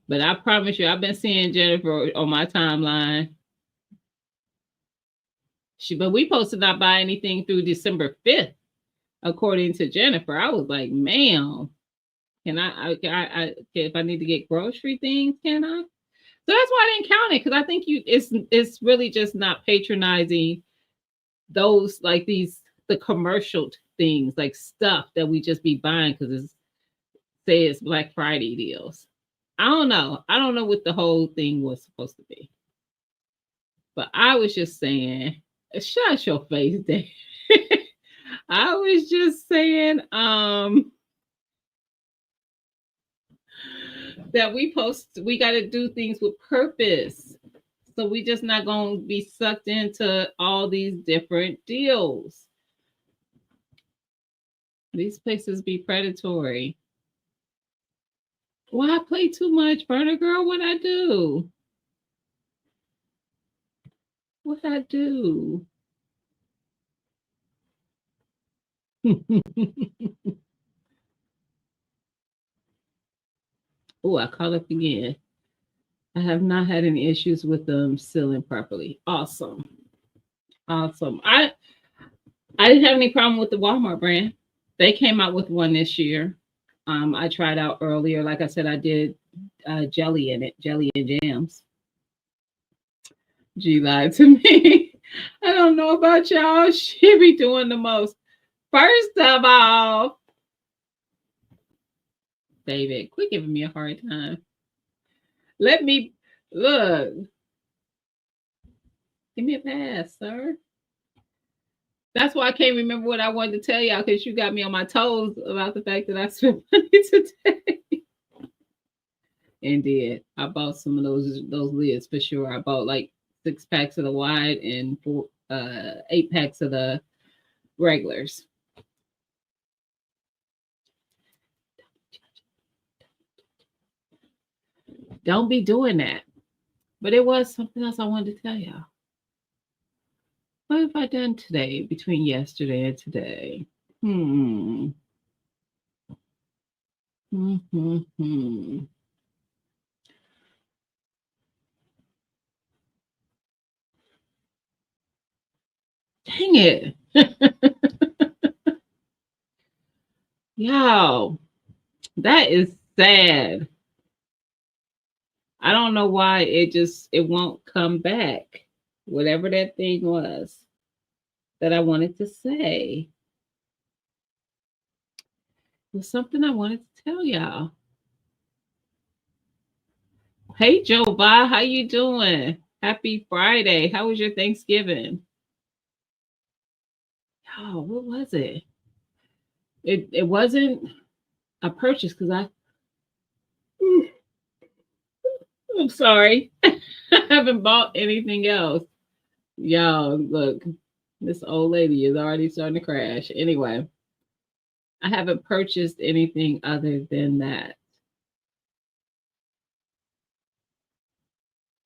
But I promise you, I've been seeing Jennifer on my timeline. But we supposed to not buy anything through December 5th, according to Jennifer. I was like, ma'am, can I if I need to get grocery things, can I? So that's why I didn't count it, because I think it's really just not patronizing those, like the commercial things, like stuff that we just be buying because it's Black Friday deals. I don't know what the whole thing was supposed to be, but I was just saying, shut your face, Dave. I was just saying that we got to do things with purpose. So we just not going to be sucked into all these different deals. These places be predatory. Why I play too much, Burner Girl? What I do? What I do? Oh, I call up again. I have not had any issues with them sealing properly. Awesome. I didn't have any problem with the Walmart brand. They came out with one this year. I tried out earlier. Like I said, I did jelly in it, jelly and jams. G lied to me. I don't know about y'all. She be doing the most. First of all, David, quit giving me a hard time. Let me look. Give me a pass, sir. That's why I can't remember what I wanted to tell y'all, because you got me on my toes about the fact that I spent money today. And did. I bought some of those lids for sure. I bought like 6 packs of the wide and 8 packs of the regulars. Don't be doing that. But it was something else I wanted to tell y'all. What have I done today between yesterday and today? Dang it. Yo, that is sad. I don't know why it won't come back. Whatever that thing was that I wanted to say. It was something I wanted to tell y'all. Hey Joe Ba, how you doing? Happy Friday. How was your Thanksgiving? Oh, what was it? It wasn't a purchase because I'm sorry. I haven't bought anything else. Y'all, look, this old lady is already starting to crash. Anyway, I haven't purchased anything other than that.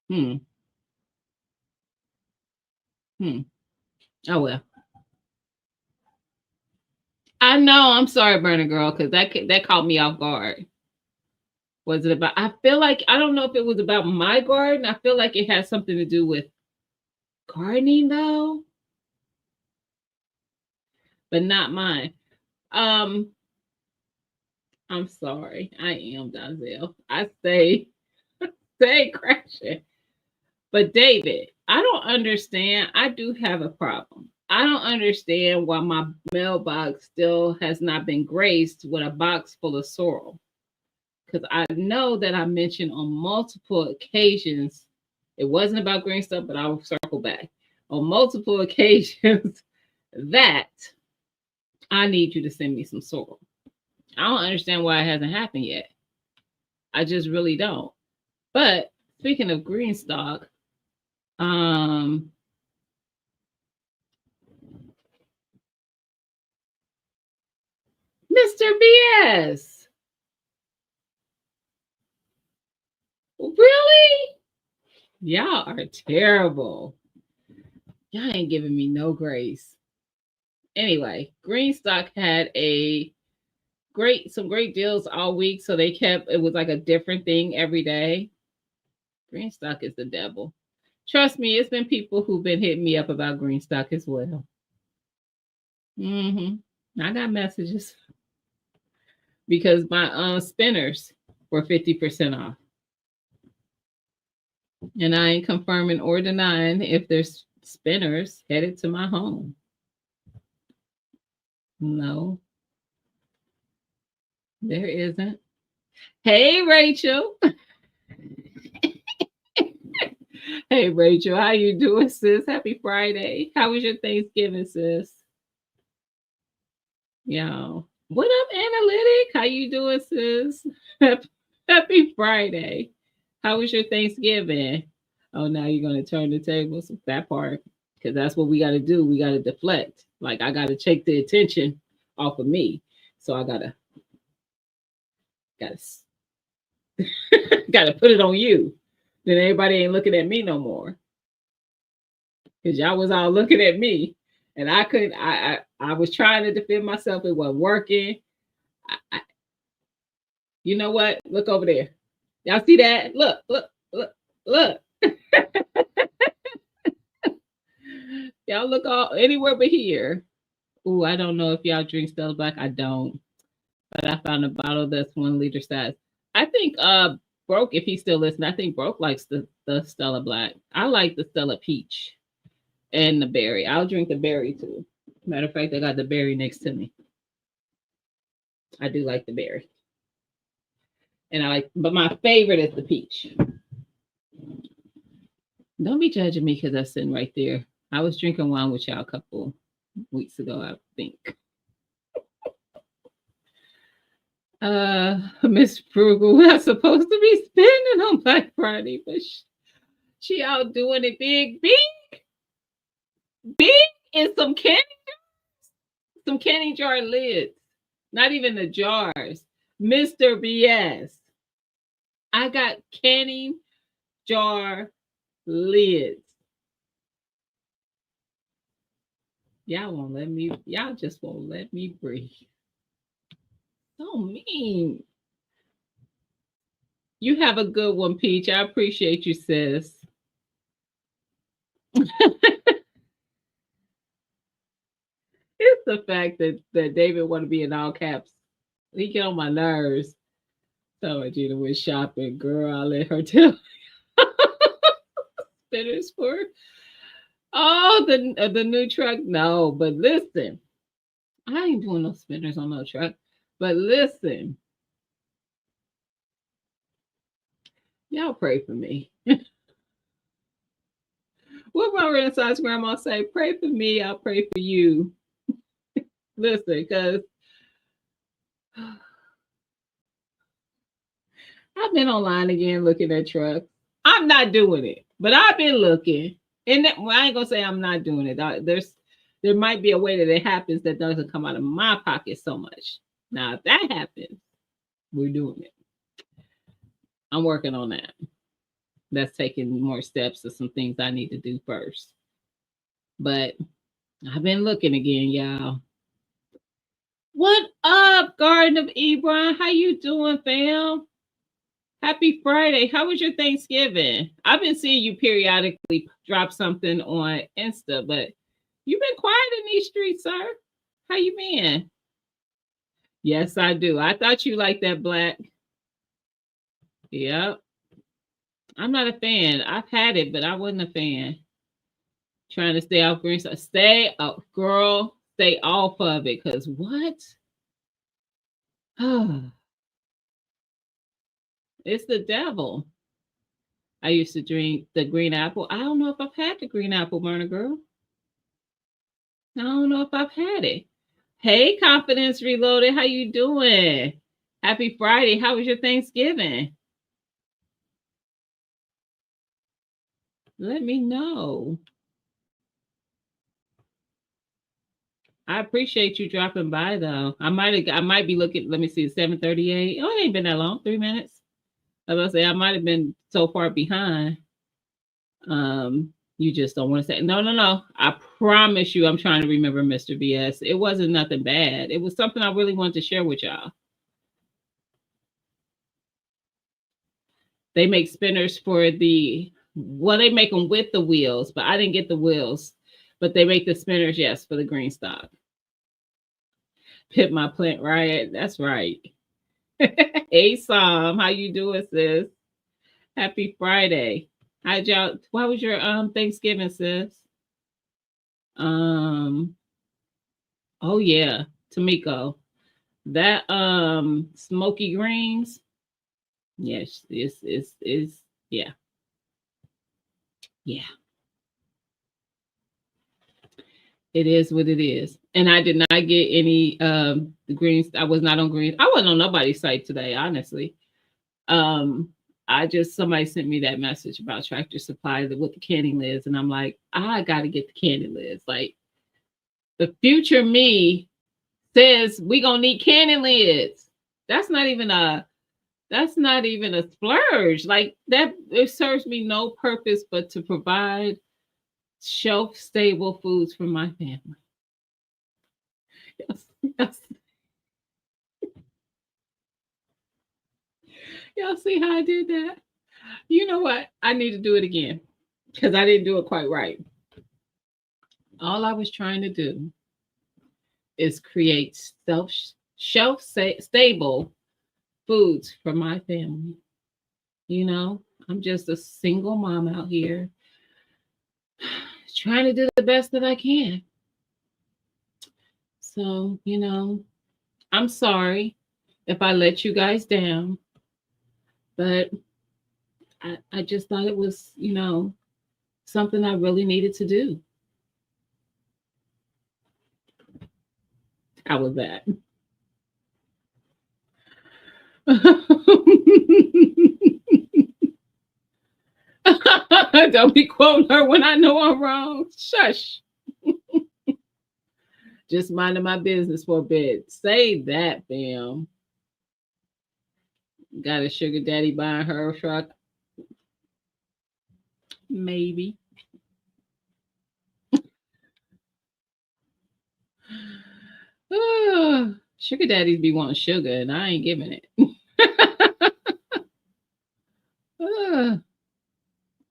Oh well. I know. I'm sorry, Burner Girl, because that caught me off guard. Was it about? I feel like I don't know if it was about my garden. I feel like it has something to do with gardening, though, but not mine. I'm sorry. I am Donzel. I stay crashing. But David, I don't understand. I do have a problem. I don't understand why my mailbox still has not been graced with a box full of sorrel. Because I know that I mentioned on multiple occasions, it wasn't about green stuff, but I'll circle back. On multiple occasions that I need you to send me some sorrel. I don't understand why it hasn't happened yet. I just really don't. But speaking of green stock, Mr. BS. Really? Y'all are terrible. Y'all ain't giving me no grace. Anyway, Greenstock had some great deals all week, so they kept it was like a different thing every day. Greenstock is the devil. Trust me, it's been people who've been hitting me up about Greenstock as well. I got messages because my spinners were 50% off. And I ain't confirming or denying if there's spinners headed to my home. No, there isn't. Hey, Rachel. Hey, Rachel. How you doing, sis? Happy Friday. How was your Thanksgiving, sis? Yo. What up, Analytic? How you doing, sis? Happy Friday. How was your Thanksgiving? Oh, now you're going to turn the tables. That part. Because that's what we got to do. We got to deflect. Like, I got to take the attention off of me. So I got to put it on you. Then everybody ain't looking at me no more. Because y'all was all looking at me. And I couldn't, I was trying to defend myself. It wasn't working. You know what? Look over there. Y'all see that? Look. Y'all look all anywhere but here. Ooh, I don't know if y'all drink Stella Black. I don't. But I found a bottle that's 1 liter size. I think Broke, if he's still listening, I think Broke likes the Stella Black. I like the Stella Peach and the berry. I'll drink the berry too. Matter of fact, I got the berry next to me. I do like the berry. But my favorite is the peach. Don't be judging me because that's sitting right there. I was drinking wine with y'all a couple weeks ago, I think. Miss Frugal, we're not supposed to be spending on Black Friday, but she out doing it big in some canning jar lids. Not even the jars. Mr. BS. I got canning jar lids. Y'all just won't let me breathe. So mean. You have a good one, Peach. I appreciate you, sis. It's the fact that David want to be in all caps. He get on my nerves. So Gina was shopping, girl. I let her tell. Spinners for the new truck. No, but listen, I ain't doing no spinners on no truck. But listen, y'all pray for me. What my Renaissance grandma say? Pray for me. I'll pray for you. Listen, because I've been online again looking at trucks. I'm not doing it, but I've been looking. And I ain't gonna say I'm not doing it. There might be a way that it happens that doesn't come out of my pocket so much. Now, if that happens, we're doing it. I'm working on that. That's taking more steps to some things I need to do first. But I've been looking again, y'all. What up, Garden of Ebron? How you doing, fam? Happy Friday. How was your Thanksgiving? I've been seeing you periodically drop something on Insta, but you've been quiet in these streets, sir. How you been? Yes, I do. I thought you liked that black. Yep. I'm not a fan. I've had it, but I wasn't a fan. Trying to stay off green. Stay up, girl. Stay off of it. Because what? It's the devil. I used to drink the green apple. I don't know if I've had the green apple, Myrna girl. I don't know if I've had it. Hey, Confidence Reloaded. How you doing? Happy Friday. How was your Thanksgiving? Let me know. I appreciate you dropping by though. I might be looking, let me see, 7:38. Oh, it ain't been that long, 3 minutes. I was gonna say I might have been so far behind. You just don't want to say no, no, no. I promise you, I'm trying to remember Mr. BS. It wasn't nothing bad. It was something I really wanted to share with y'all. They make spinners for they make them with the wheels, but I didn't get the wheels. But they make the spinners, yes, for the green stock. Pit my plant riot. That's right. Hey Sam, how you doing, sis? Happy Friday. Why was your Thanksgiving, sis? Um oh yeah, Tamiko. That smoky greens. Yes, it's yeah. Yeah. It is what it is. And I did not get any greens. I was not on green. I wasn't on nobody's site today, honestly. Um I just somebody sent me that message about Tractor Supply with the candy lids, and I'm like, I gotta get the candy lids. Like the future me says we gonna need candy lids. That's not even a splurge. Like that, it serves me no purpose but to provide shelf stable foods for my family. Yes, yes. Y'all see how I did that? You know what? I need to do it again because I didn't do it quite right. All I was trying to do is create stable foods for my family. You know, I'm just a single mom out here trying to do the best that I can. So, I'm sorry if I let you guys down, but I just thought it was, something I really needed to do. How was that? Don't be quoting her when I know I'm wrong. Shush. Just minding my business for a bit. Say that, fam. Got a sugar daddy buying her a truck? Maybe. Sugar daddies be wanting sugar, and I ain't giving it.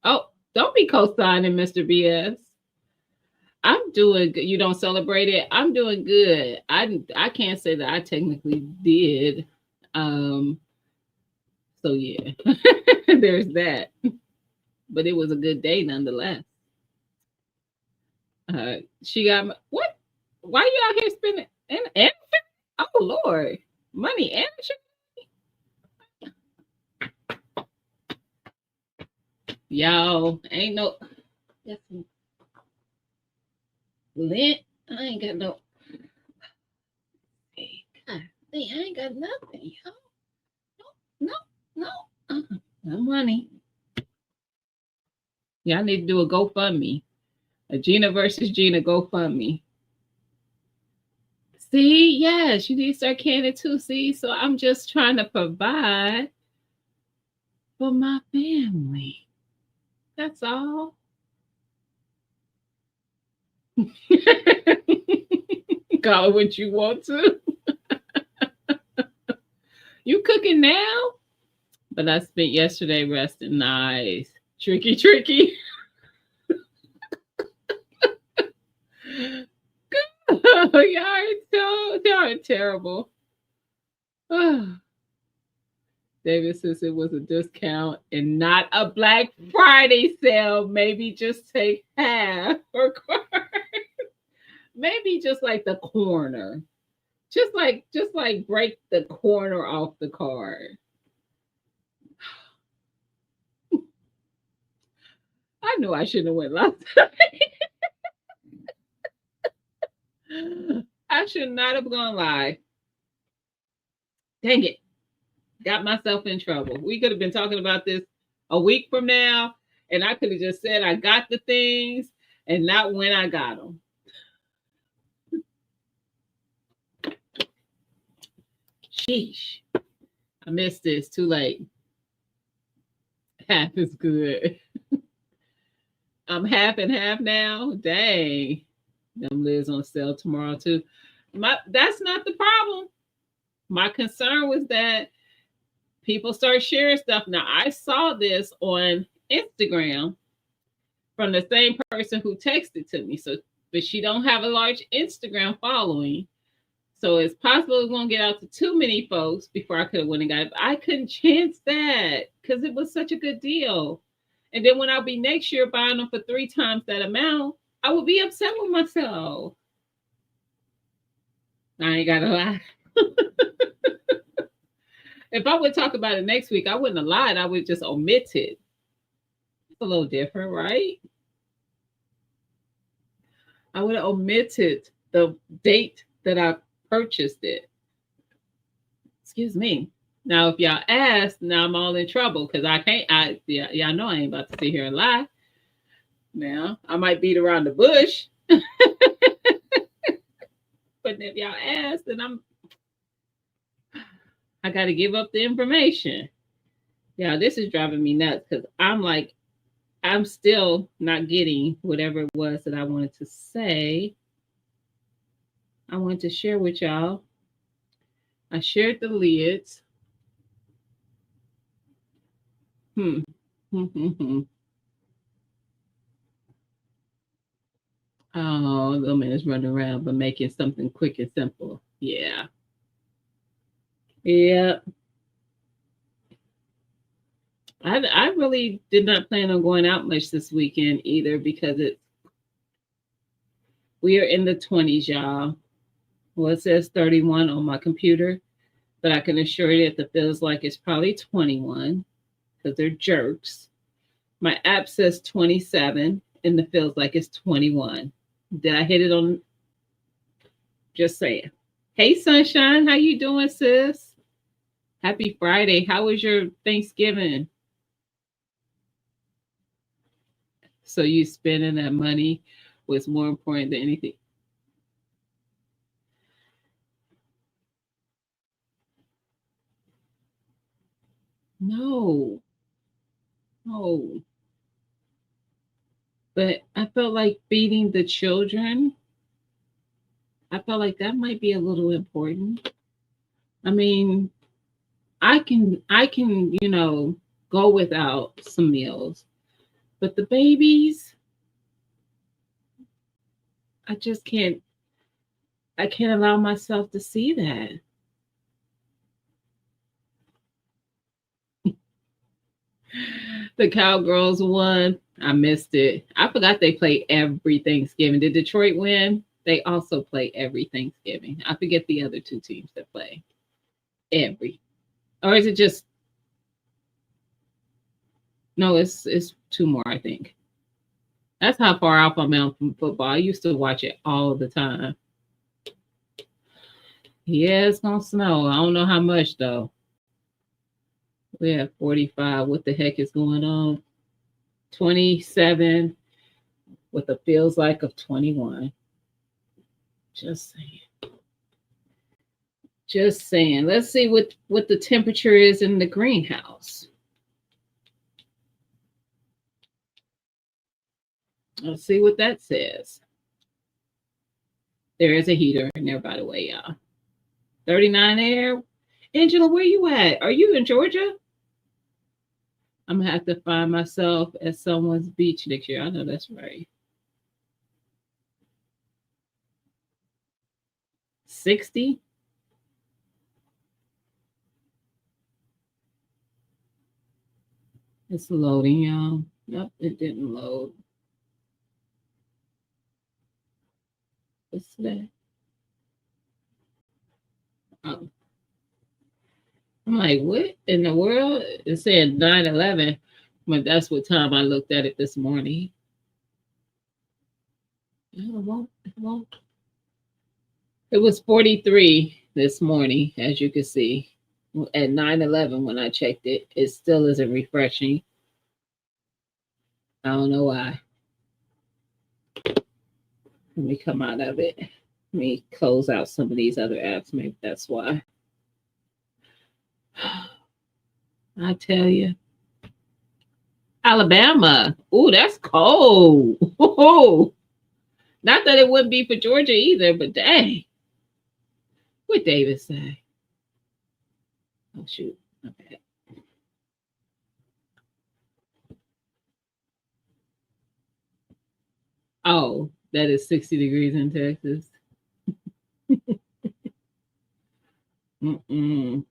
Oh, don't be co-signing, Mr. BS. I'm doing good. You don't celebrate it. I'm doing good. I can't say that I technically did. Um, so yeah, there's that. But it was a good day nonetheless. She got what? Why you out here spending and oh Lord, money and y'all ain't no that's lint. I ain't got no. God, I ain't got nothing, y'all. No, no, no, no money. Y'all need to do a GoFundMe. A Gina versus Gina GoFundMe. See, yes, you need to start canning too. See, so I'm just trying to provide for my family. That's all. Call it what you want to. You cooking now? But I spent yesterday resting. Nice. Tricky, tricky. Y'all are terrible. David says it was a discount and not a Black Friday sale. Maybe just take half or quarter. Maybe just like the corner. Just like break the corner off the card. I knew I shouldn't have went last time. I should not have gone live. Dang it. Got myself in trouble. We could have been talking about this a week from now, And I could have just said I got the things and not when I got them. Sheesh. I missed this. Too late. Half is good. I'm half and half now. Dang. Them lids on sale tomorrow too. That's not the problem. My concern was that people start sharing stuff. Now I saw this on Instagram from the same person who texted to me. So, but she don't have a large Instagram following. So it's possible it won't get out to too many folks before I could have went and got it. But I couldn't chance that because it was such a good deal. And then when I'll be next year buying them for 3 times that amount, I would be upset with myself. I ain't gotta lie. If I would talk about it next week, I wouldn't have lied. I would just omit it. It's a little different, right? I would have omitted the date that I purchased it. Excuse me. Now, if y'all ask, now I'm all in trouble because I can't. Y'all know I ain't about to sit here and lie. Now I might beat around the bush, but if y'all ask, then I got to give up the information. Yeah, this is driving me nuts because I'm still not getting whatever it was that I wanted to say. I wanted to share with y'all. I shared the lids. Oh, little man is running around, but making something quick and simple. Yeah. Yeah. I really did not plan on going out much this weekend either because we are in the 20s, y'all. Well, it says 31 on my computer, but I can assure you that it feels like it's probably 21 because they're jerks. My app says 27 and it feels like it's 21. Did I hit it on? Just saying. Hey, Sunshine, how you doing, sis? Happy Friday. How was your Thanksgiving? So you spending that money was more important than anything. No. No. But I felt like feeding the children. I felt like that might be a little important. I mean, I can go without some meals. But the babies, I just can't allow myself to see that. The Cowgirls won. I missed it. I forgot they play every Thanksgiving. Did Detroit win? They also play every Thanksgiving. I forget the other 2 teams that play every. Or is it just no, it's 2 more, I think. That's how far off I'm out from football. I used to watch it all the time. Yeah, it's gonna snow. I don't know how much though. We have 45. What the heck is going on? 27 with a feels like of 21. Just saying. Just saying. Let's see what the temperature is in the greenhouse. Let's see what that says. There is a heater in there, by the way, y'all. 39 there. Angela, where you at? Are you in Georgia? I'm gonna have to find myself at someone's beach next year. I know that's right. 60. It's loading, y'all. Nope, it didn't load. What's that? Oh. I'm like, what in the world? It said 9/11, but that's what time I looked at it this morning. It was 43 this morning, as you can see. At 9/11, when I checked it, it still isn't refreshing. I don't know why. Let me come out of it. Let me close out some of these other apps. Maybe that's why. I tell you. Alabama. Ooh, that's cold. Ooh. Not that it wouldn't be for Georgia either, but dang. What David say? Oh shoot. Okay. Oh, that is 60 degrees in Texas. Mm-mm.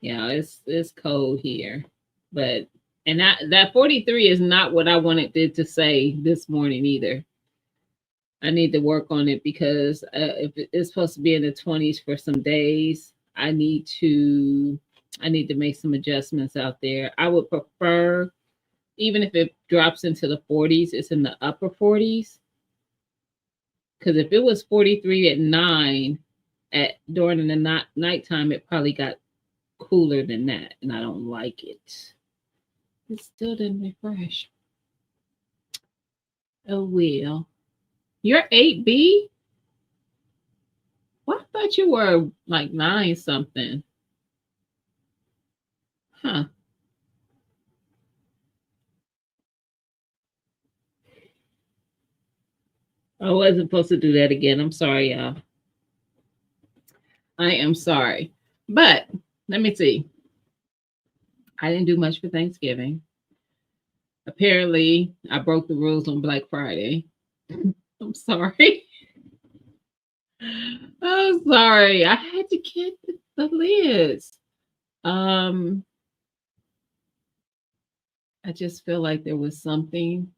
Yeah, it's cold here. But and that 43 is not what I wanted it to say this morning either. I need to work on it because if it's supposed to be in the 20s for some days, I need to make some adjustments out there. I would prefer, even if it drops into the 40s, it's in the upper 40s. Because if it was 43 at 9 at during the nighttime, it probably got cooler than that, and I don't like it. It still didn't refresh. Oh well. You're 8B? Well, I thought you were like 9 something. Huh. I wasn't supposed to do that again. I'm sorry, y'all. I am sorry. But let me see. I didn't do much for Thanksgiving. Apparently, I broke the rules on Black Friday. I'm sorry. I'm sorry. I had to get the list. Um, I just feel like there was something.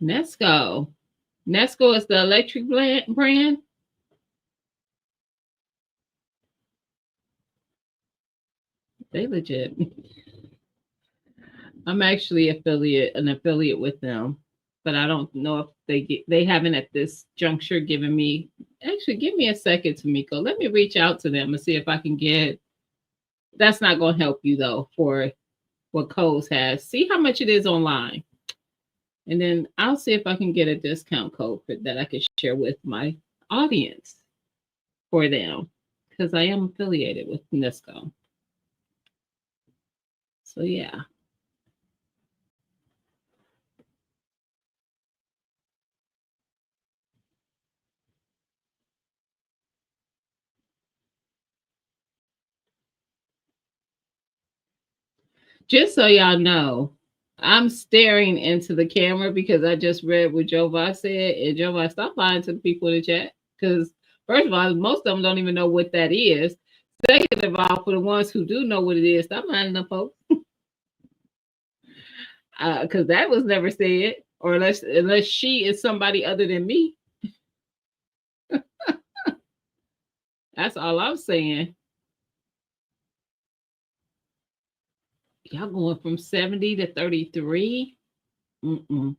Nesco. Nesco is the electric brand. They legit. I'm actually an affiliate with them, but I don't know if they haven't at this juncture given me. Actually, give me a second, Tamiko. Let me reach out to them and see if I can get. That's not going to help you though for what Kohl's has. See how much it is online, and then I'll see if I can get a discount code that I can share with my audience for them because I am affiliated with Nesco. So yeah. Just so y'all know, I'm staring into the camera because I just read what Jova said, and Jova, stop lying to the people in the chat. Because first of all, most of them don't even know what that is. Second of all, for the ones who do know what it is, stop lying to folks. Because that was never said, or unless she is somebody other than me. That's all I'm saying. Y'all going from 70 to 33? Mm-mm.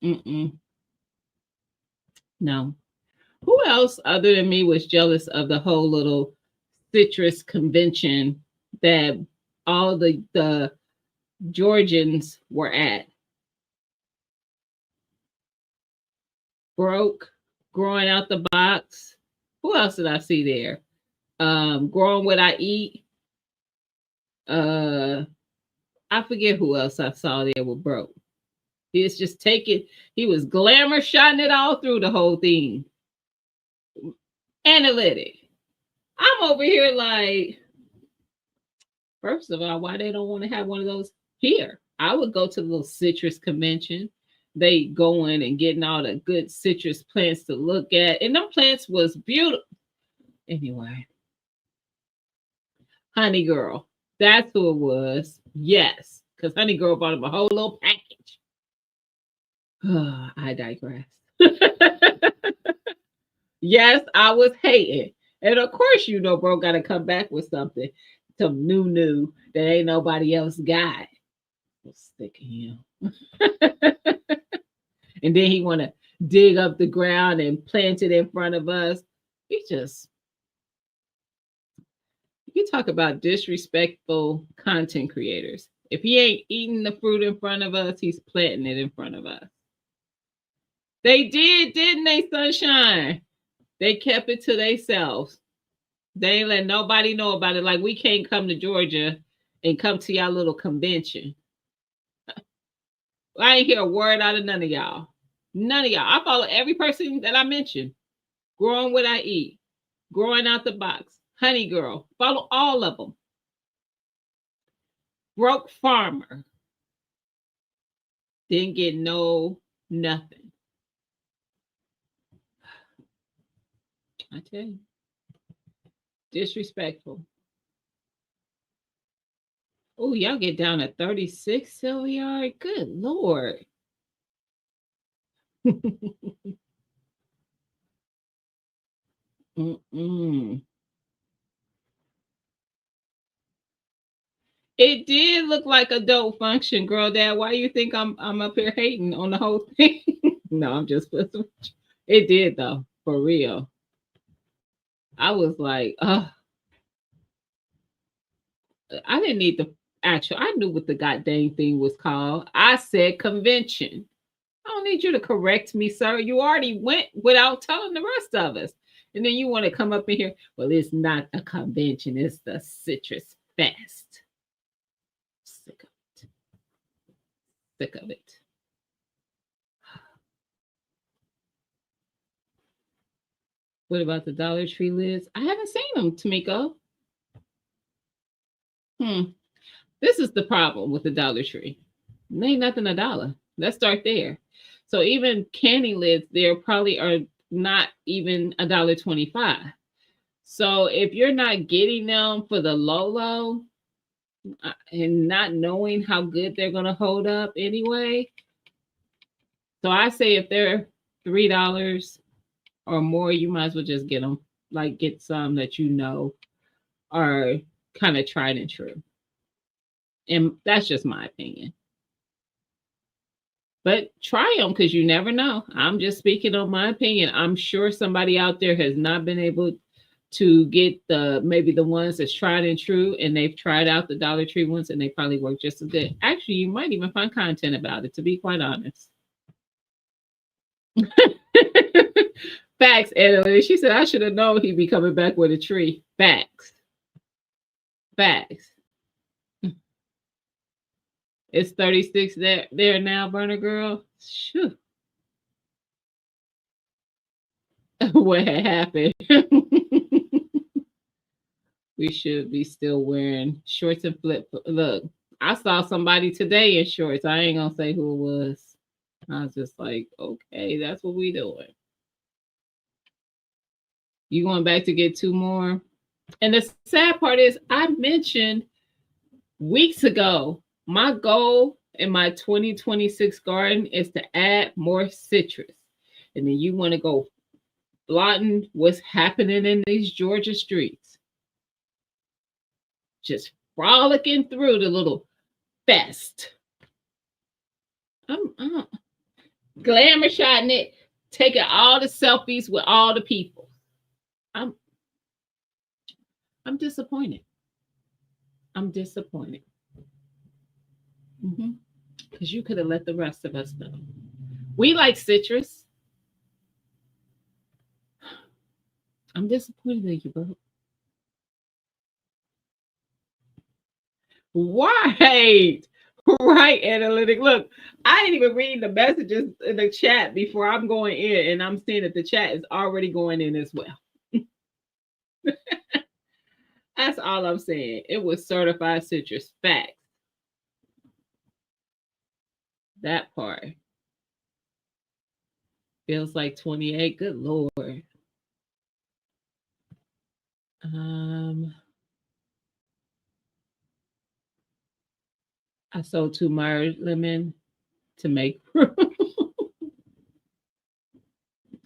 Mm-mm. No. Who else other than me was jealous of the whole little citrus convention that all the Georgians were at? Broke, growing out the box. Who else did I see there? Growing what I eat. Uh, I forget who else I saw there with broke. He was just taking. He was glamour shotting it all through the whole thing. Analytic. I'm over here like, first of all, why they don't want to have one of those here? I would go to the little citrus convention. They going and getting all the good citrus plants to look at, and them plants was beautiful. Anyway, Honey Girl, that's who it was. Yes, because Honey Girl bought him a whole little package. I digress. Yes, I was hating, and of course, you know, bro, got to come back with something, some new that ain't nobody else got. I'm sick of him. And then he want to dig up the ground and plant it in front of us. We just, you talk about disrespectful content creators. If he ain't eating the fruit in front of us, he's planting it in front of us. They did, didn't they, Sunshine? They kept it to themselves. They ain't let nobody know about it. Like, we can't come to Georgia and come to y'all little convention. I ain't hear a word out of none of y'all. None of y'all. I follow every person that I mentioned. Growing What I Eat. Growing Out the Box. Honey Girl. Follow all of them. Broke Farmer. Didn't get no nothing. I tell you. Disrespectful. Oh, y'all get down to 36 Sylvia. Good Lord. Mm-mm. It did look like a dope function, girl. Dad, why you think I'm up here hating on the whole thing? No, I'm just. It did though, for real. I was like, I didn't need the actual. I knew what the goddamn thing was called. I said convention. I don't need you to correct me, sir. You already went without telling the rest of us. And then you want to come up in here. Well, it's not a convention, it's the Citrus Fest. Sick of it. Sick of it. What about the Dollar Tree lids? I haven't seen them, Tamiko. This is the problem with the Dollar Tree. They ain't nothing a dollar. Let's start there. So even candy lids there probably are not even $1.25. So if you're not getting them for the low and not knowing how good they're going to hold up anyway, so I say if they're $3 or more, you might as well just get them. Like, get some that you know are kind of tried and true. And that's just my opinion. But try them, because you never know. I'm just speaking on my opinion. I'm sure somebody out there has not been able to get maybe the ones that's tried and true, and they've tried out the Dollar Tree ones and they probably work just as good. Actually, you might even find content about it, to be quite honest. Facts, Emily. She said I should have known he'd be coming back with a tree. Facts. Facts. It's 36 there now, Burner Girl. Shoo. What had happened? We should be still wearing shorts and flip. Look, I saw somebody today in shorts. I ain't gonna say who it was. I was just like, okay, that's what we doing. You going back to get two more? And the sad part is, I mentioned weeks ago, my goal in my 2026 garden is to add more citrus. And then you want to go plotting what's happening in these Georgia streets. Just frolicking through the little fest. I'm glamour shotting it, taking all the selfies with all the people. I'm disappointed. I'm disappointed. Because you could have let the rest of us know. We like citrus. I'm disappointed in you, bro. Right, analytic. Look, I didn't even read the messages in the chat before I'm going in, and I'm seeing that the chat is already going in as well. That's all I'm saying. It was certified citrus. Facts. That part. Feels like 28. Good Lord. I sold 2 Meyer lemon to make and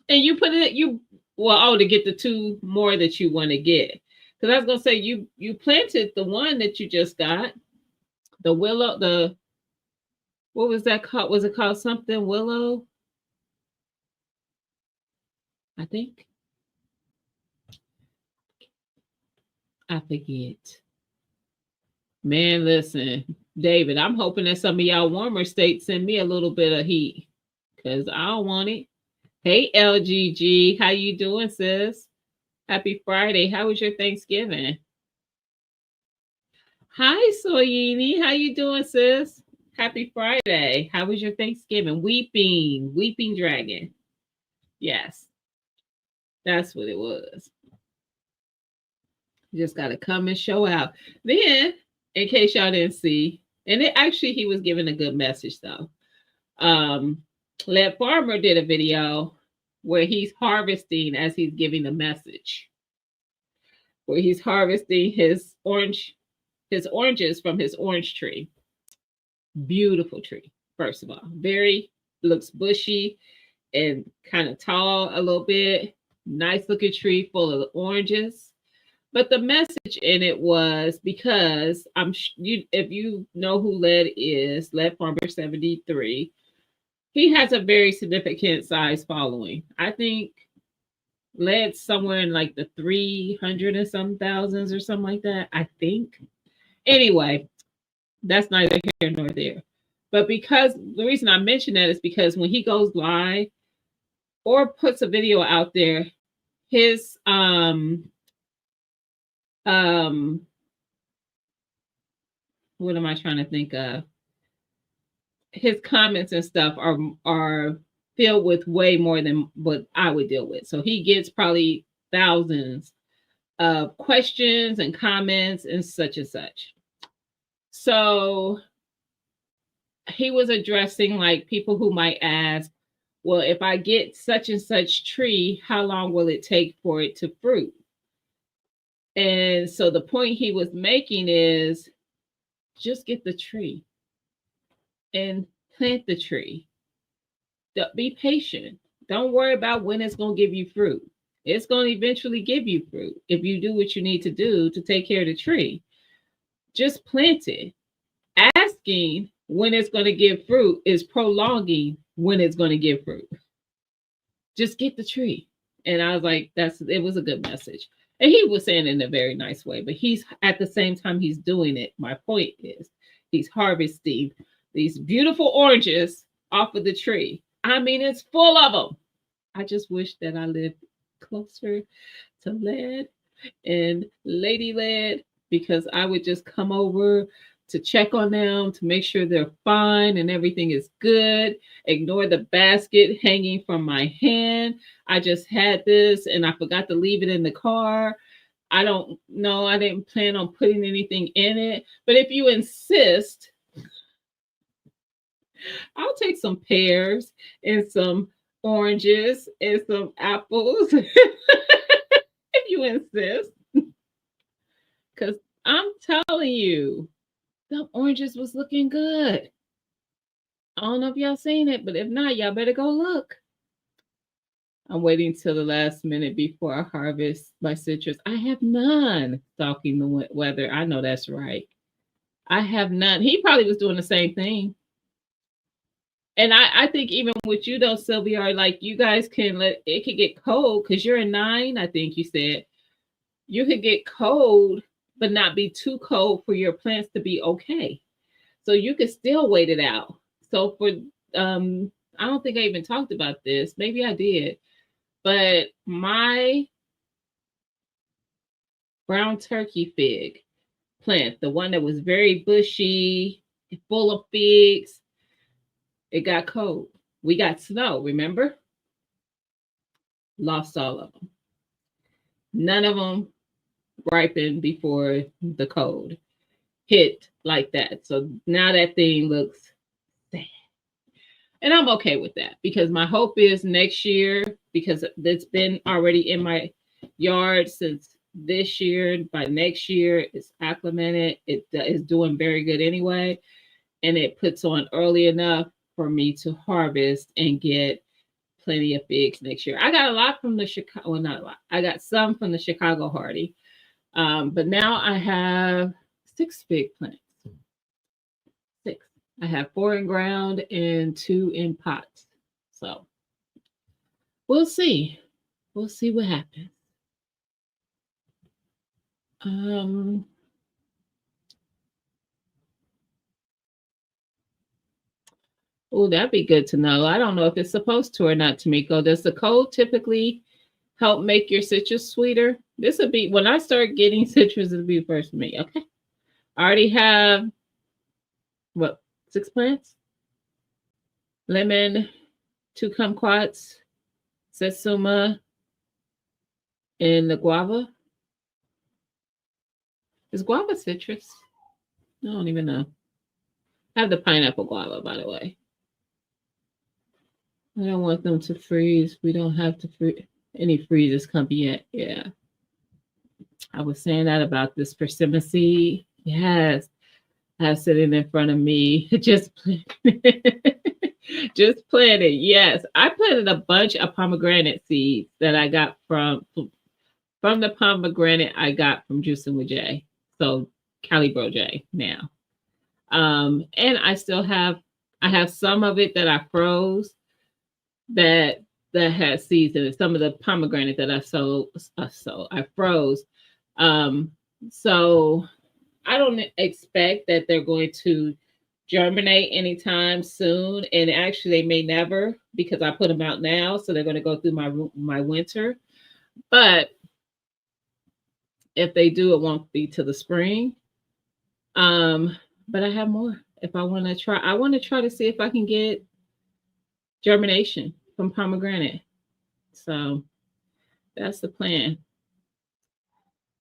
you put it to get the 2 more that you want to get. Because I was gonna say you planted the one that you just got, the willow, what was that called? Was it called something willow? I think. I forget. Man, listen, David, I'm hoping that some of y'all warmer states send me a little bit of heat because I don't want it. Hey, LGG, how you doing, sis? Happy Friday. How was your Thanksgiving? Hi, Soyini. How you doing, sis? Happy Friday. How was your Thanksgiving? Weeping dragon. Yes, that's what it was. Just got to come and show out. Then, in case y'all didn't see, and it actually he was giving a good message though. Led Farmer did a video where he's harvesting as he's giving the message. Where he's harvesting his oranges from his orange tree. Beautiful tree, first of all. Very looks bushy and kind of tall a little bit. Nice looking tree full of oranges. But the message in it was because if you know who Led Farmer 73, he has a very significant size following. I think Led's somewhere in like the 300 and some thousands or something like that, I think. Anyway, that's neither here nor there. But because the reason I mention that is because when he goes live or puts a video out there, his what am I trying to think of? His comments and stuff are filled with way more than what I would deal with. So he gets probably thousands of questions and comments and such and such. So he was addressing like people who might ask, well, if I get such and such tree, how long will it take for it to fruit? And so the point he was making is just get the tree and plant the tree. Be patient. Don't worry about when it's going to give you fruit. It's going to eventually give you fruit if you do what you need to do to take care of the tree. Just plant it. Asking when it's going to give fruit is prolonging when it's going to give fruit. Just get the tree. And I was like, it was a good message. And he was saying it in a very nice way, but he's at the same time he's doing it. My point is he's harvesting these beautiful oranges off of the tree. I mean, it's full of them. I just wish that I lived closer to Led and Lady Led because I would just come over to check on them to make sure they're fine and everything is good. Ignore the basket hanging from my hand. I just had this and I forgot to leave it in the car. I don't know. I didn't plan on putting anything in it. But if you insist, I'll take some pears and some oranges and some apples if you insist. Because I'm telling you, the oranges was looking good. I don't know if y'all seen it, but if not, y'all better go look. I'm waiting till the last minute before I harvest my citrus. I have none stalking the weather. I know that's right. I have none. He probably was doing the same thing. And I think even with you though, Sylvia, like you guys can let it could get cold because you're a 9, I think you said. You could get cold, but not be too cold for your plants to be okay. So you could still wait it out. So for I don't think I even talked about this. Maybe I did. But my brown turkey fig plant, the one that was very bushy, full of figs, it got cold. We got snow, remember? Lost all of them. None of them ripened before the cold hit like that. So now that thing looks sad. And I'm okay with that because my hope is next year, because it's been already in my yard since this year, by next year it's acclimated. It is doing very good anyway. And it puts on early enough for me to harvest and get plenty of figs next year. I got a lot from the Chicago, well, not a lot. I got some from the Chicago Hardy. But now I have 6 fig plants. 6. I have 4 in ground and 2 in pots. So we'll see. We'll see what happens. Um, oh, that'd be good to know. I don't know if it's supposed to or not, Tamiko. Does the cold typically help make your citrus sweeter? This would be when I start getting citrus, it'll be first for me. Okay. I already have what, 6 plants? Lemon, two kumquats, satsuma, and the guava. Is guava citrus? I don't even know. I have the pineapple guava, by the way. I don't want them to freeze. We don't have to freeze. Any freezes come yet. Yeah. I was saying that about this persimmon seed. Yes. I have sitting in front of me. Just just planted. Yes. I planted a bunch of pomegranate seeds that I got from the pomegranate I got from Juicing with Jay. So Calibro J now. And I have some of it that I froze that has seeds in it. Some of the pomegranate that I froze. Um, so I don't expect that they're going to germinate anytime soon, and actually they may never because I put them out now, so they're going to go through my winter. But if they do, it won't be till the spring. But I have more. If I want to try, I want to try to see if I can get germination from pomegranate. So that's the plan.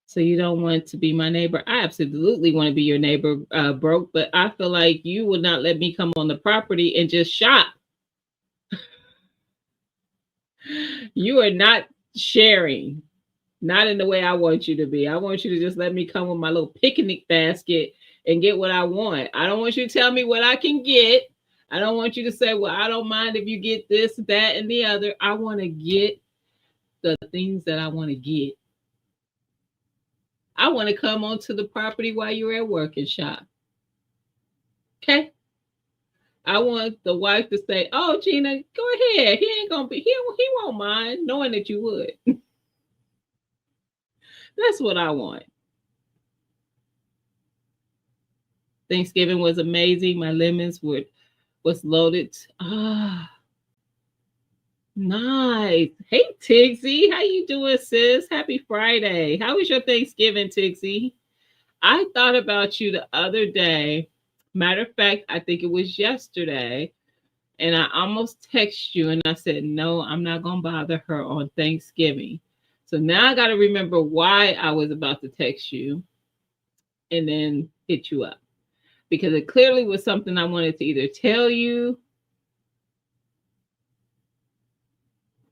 So you don't want to be my neighbor. I absolutely want to be your neighbor, Broke, but I feel like you would not let me come on the property and just shop. You are not sharing, not in the way I want you to be. I want you to just let me come with my little picnic basket and get what I want. I don't want you to tell me what I can get. I don't want you to say, well, I don't mind if you get this, that, and the other. I want to get the things that I want to get. I want to come onto the property while you're at work and shop. Okay? I want the wife to say, "Oh, Gina, go ahead. He ain't gonna be. He won't mind, knowing that you would." That's what I want. Thanksgiving was amazing. My lemons was loaded. Ah, nice. Hey, Tigsy, how you doing, sis? Happy Friday. How was your Thanksgiving, Tigsy? I thought about you the other day. Matter of fact, I think it was yesterday. And I almost texted you and I said, no, I'm not going to bother her on Thanksgiving. So now I got to remember why I was about to text you and then hit you up. Because it clearly was something I wanted to either tell you,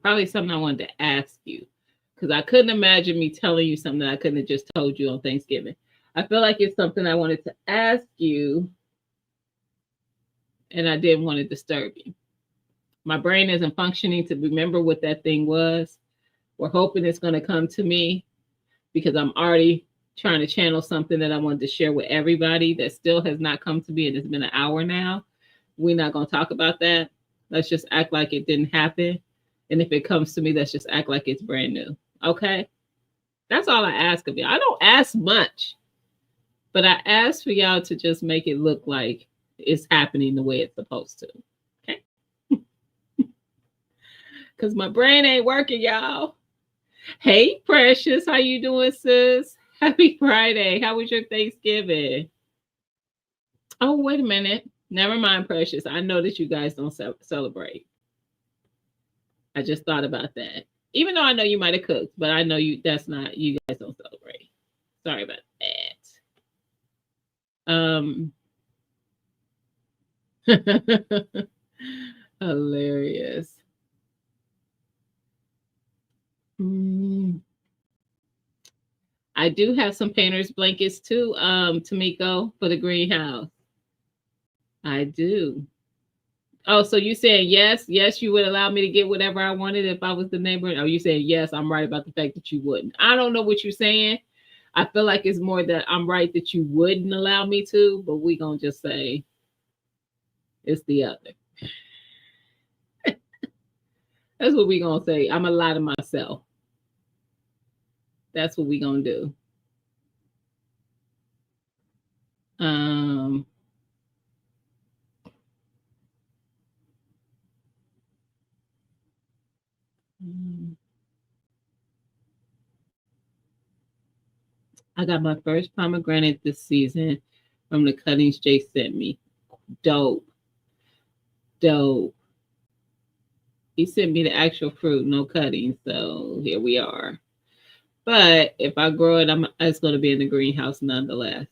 probably something I wanted to ask you. Because I couldn't imagine me telling you something I couldn't have just told you on Thanksgiving. I feel like it's something I wanted to ask you and I didn't want to disturb you. My brain isn't functioning to remember what that thing was. We're hoping it's going to come to me because I'm already trying to channel something that I wanted to share with everybody that still has not come to me. And it's been an hour now. We're not going to talk about that. Let's just act like it didn't happen. And if it comes to me, let's just act like it's brand new. Okay? That's all I ask of you. I don't ask much, but I ask for y'all to just make it look like it's happening the way it's supposed to. Okay? Because my brain ain't working, y'all. Hey, Precious, how you doing, sis? Happy Friday. How was your Thanksgiving? Oh, wait a minute. Never mind, Precious. I know that you guys don't celebrate. I just thought about that. Even though I know you might have cooked, but I know that's not, you guys don't celebrate. Sorry about that. Hilarious. I do have some painter's blankets too, Tamiko, for the greenhouse. I do. Oh, so you saying yes, you would allow me to get whatever I wanted if I was the neighbor? Or you saying yes, I'm right about the fact that you wouldn't? I don't know what you're saying. I feel like it's more that I'm right that you wouldn't allow me to, but we gonna just say it's the other. That's what we gonna say. I'm gonna lie to myself. That's what we gonna do. Um, mm, I got my first pomegranate this season from the cuttings Jay sent me. Dope, dope. He sent me the actual fruit, no cuttings. So here we are. But if I grow it, it's going to be in the greenhouse nonetheless.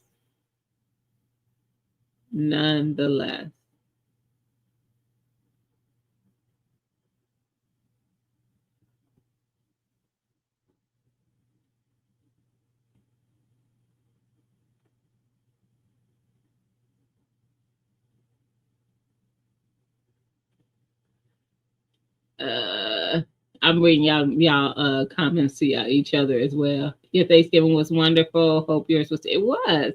Nonetheless. Uh, I'm reading y'all comments to each other as well. Your Thanksgiving was wonderful. Hope yours was. It was.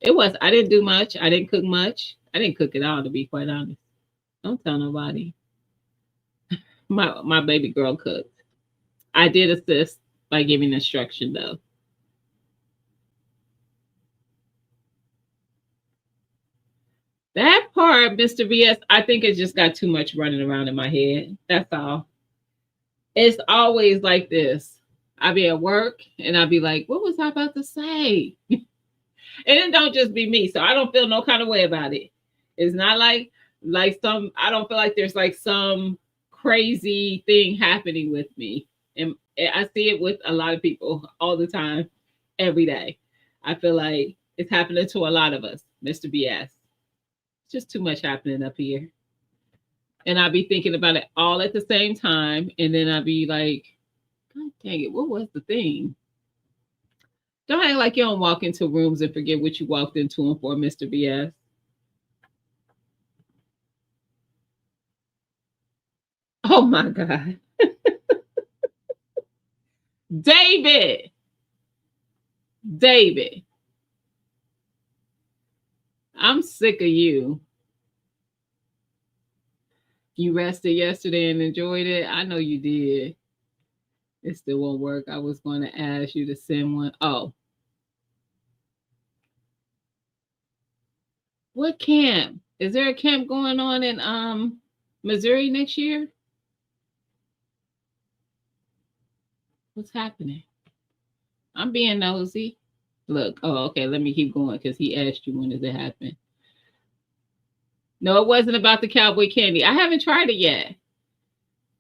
It was. I didn't do much. I didn't cook much. I didn't cook at all, to be quite honest. Don't tell nobody. My baby girl cooked. I did assist by giving instruction though. That part, Mr. BS, I think it just got too much running around in my head. That's all. It's always like this. I be at work and I be like, what was I about to say? And it don't just be me. So I don't feel no kind of way about it. It's not like some I don't feel like there's like some crazy thing happening with me. And I see it with a lot of people all the time, every day. I feel like it's happening to a lot of us, Mr. BS. It's just too much happening up here. And I'll be thinking about it all at the same time. And then I'll be like, God dang it, what was the thing? Don't act like you don't walk into rooms and forget what you walked into them for, Mr. BS. Oh my God. David. David. I'm sick of you. You rested yesterday and enjoyed it. I know you did. It still won't work. I was going to ask you to send one. Oh, what camp? Is there a camp going on in Missouri next year? What's happening? I'm being nosy. Look, oh, okay. Let me keep going because he asked you when does it happen. No, it wasn't about the cowboy candy. I haven't tried it yet.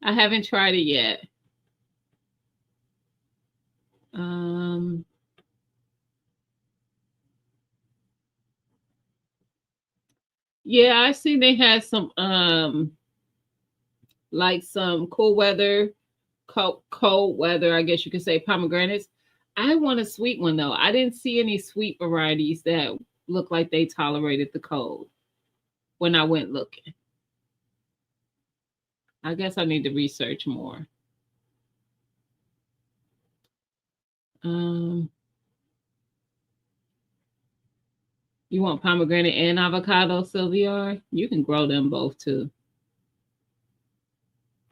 I haven't tried it yet. Um, yeah, I see they had some like some cold weather, I guess you could say pomegranates. I want a sweet one though. I didn't see any sweet varieties that look like they tolerated the cold when I went looking. I guess I need to research more. Um, you want pomegranate and avocado, Sylvia? You can grow them both too.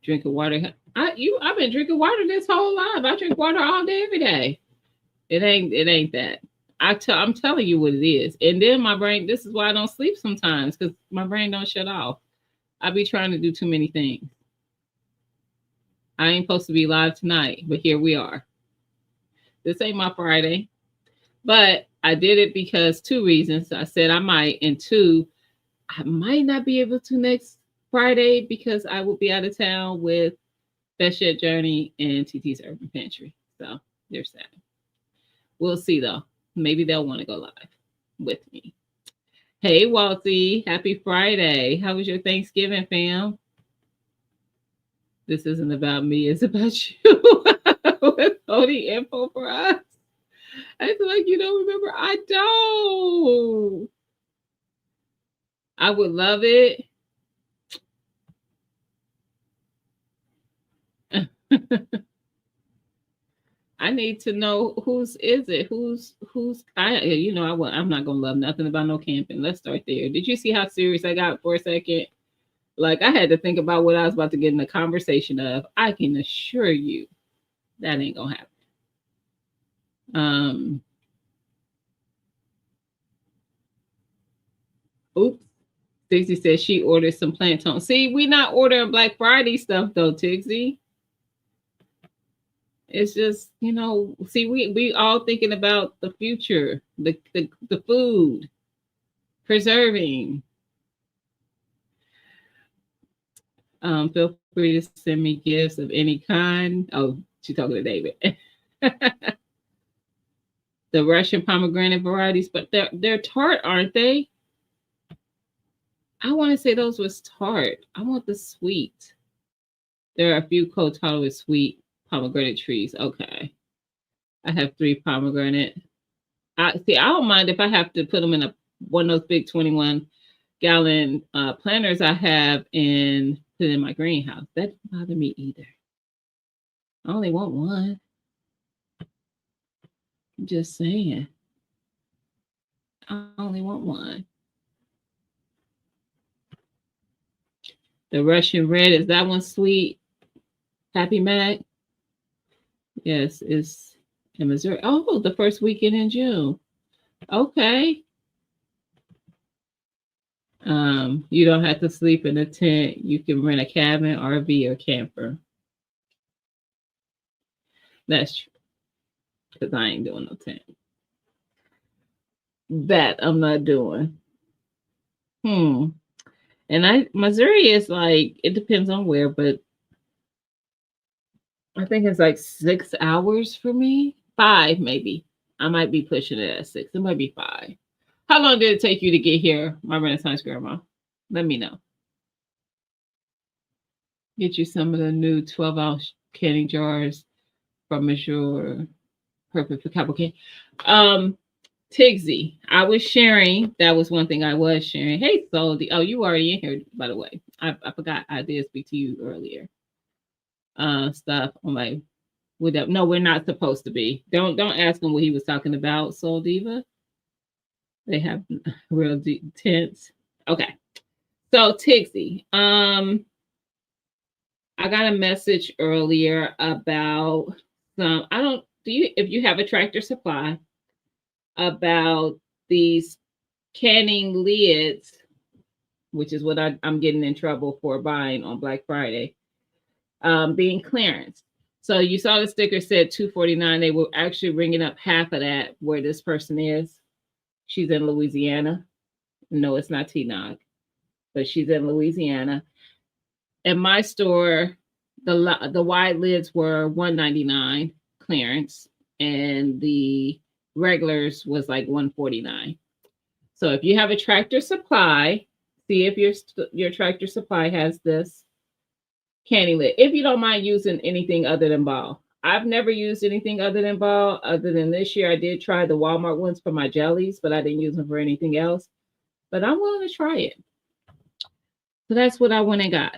Drinking water. I've been drinking water this whole life. I drink water all day, every day. It ain't that. I'm telling you what it is. And then my brain, this is why I don't sleep sometimes, because my brain don't shut off. I be trying to do too many things. I ain't supposed to be live tonight, but here we are. This ain't my Friday. But I did it because two reasons. I said I might, and two, I might not be able to next Friday because I will be out of town with Best Shed Journey and TT's Urban Pantry. So there's that. We'll see though. Maybe they'll want to go live with me. Hey Walty, happy Friday. How was your Thanksgiving, fam? This isn't about me, it's about you. Withholding info for us. I feel like you don't remember. I don't. I would love it. I need to know whose is it? Who's I'm not gonna love nothing about no camping. Let's start there. Did you see how serious I got for a second? Like I had to think about what I was about to get in the conversation of. I can assure you that ain't gonna happen. Um, oops. Tixie says she ordered some plantain. See, we not ordering Black Friday stuff though, Tixie. It's just, see, we all thinking about the future, the food, preserving. Feel free to send me gifts of any kind. Oh, she's talking to David. The Russian pomegranate varieties, but they're tart, aren't they? I want to say those was tart. I want the sweet. There are a few co-taught with sweet pomegranate trees. Okay. I have 3 pomegranate. I don't mind if I have to put them in one of those big 21-gallon planters I have and put it in my greenhouse. That doesn't bother me either. I only want one. I'm just saying. I only want one. The Russian red, is that one sweet? Happy Mac? Yes, it's in Missouri. Oh, the first weekend in June. Okay. You don't have to sleep in a tent. You can rent a cabin, RV, or camper. That's true. Because I ain't doing no tent. That I'm not doing. And Missouri is like, it depends on where, but I think it's like 6 hours for me. 5 maybe. I might be pushing it at 6. It might be 5. How long did it take you to get here, my Renaissance grandma? Let me know. Get you some of the new 12-ounce canning jars from Monsieur Perfect for Capricorn. Tigsy, I was sharing. That was one thing I was sharing. Hey, Soldy. Oh, you already in here, by the way. I forgot I did speak to you earlier. Stuff. I'm like, no, we're not supposed to be. Don't ask him what he was talking about, Soul Diva. They have real deep tense. Okay. So Tigsy, I got a message earlier about some. If you have a Tractor Supply, about these canning lids, which is what I'm getting in trouble for buying on Black Friday, being clearance. So you saw the sticker said $249. They were actually ringing up half of that where this person is. She's in Louisiana. No, it's not T-Nog, but she's in Louisiana. At my store, the wide lids were $199 clearance, and the regulars was like $149. So if you have a Tractor Supply, see if your Tractor Supply has this canning lid. If you don't mind using anything other than ball. I've never used anything other than ball. Other than this year, I did try the Walmart ones for my jellies, but I didn't use them for anything else. But I'm willing to try it. So that's what I went and got.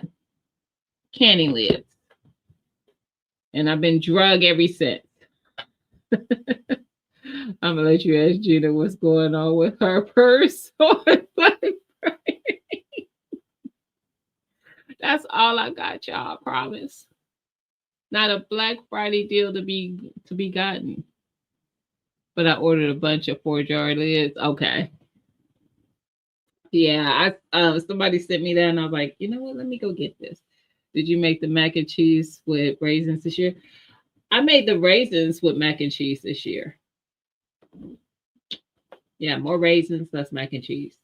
Canning lids. And I've been drug ever since. I'm gonna let you ask Gina what's going on with her purse on Black Friday. That's all I got, y'all. I promise. Not a Black Friday deal to be gotten. But I ordered a bunch of 4-jar lids. Okay. Yeah, somebody sent me that, and I was like, you know what? Let me go get this. Did you make the mac and cheese with raisins this year? I made the raisins with mac and cheese this year. Yeah, more raisins, less mac and cheese.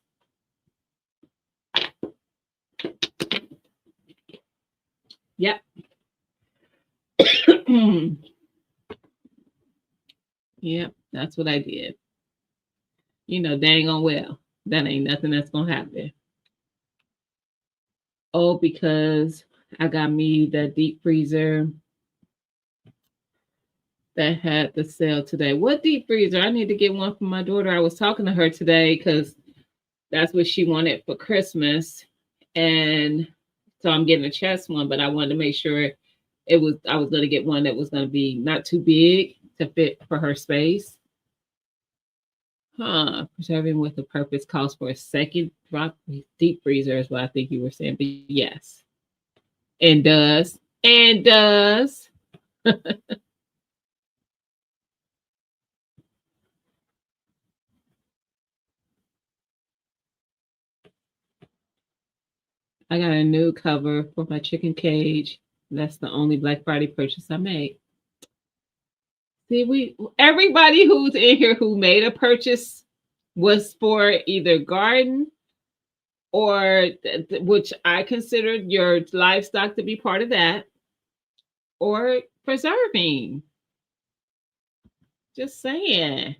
Yep. Yep, that's what I did. Dang on well, that ain't nothing that's gonna happen. Oh, because I got me the deep freezer that had the sale today. What deep freezer? I need to get one for my daughter. I was talking to her today because that's what she wanted for Christmas. And so I'm getting a chest one, but I wanted to make sure I was going to get one that was going to be not too big to fit for her space. Preserving with a purpose calls for a second drop deep freezer is what I think you were saying. But yes. And does. I got a new cover for my chicken cage. That's the only Black Friday purchase I made. See, we everybody who's in here who made a purchase was for either garden or which I considered your livestock to be part of that, or preserving. Just saying.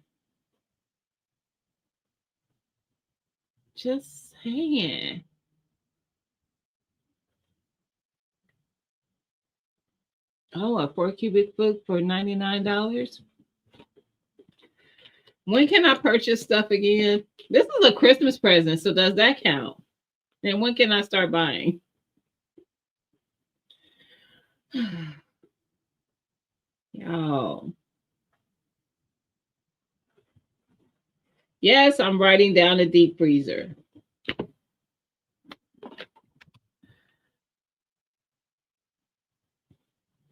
Just saying. Oh, a 4 cubic foot for $99. When can I purchase stuff again? This is a Christmas present, so does that count? And when can I start buying? Oh, yes, I'm writing down a deep freezer.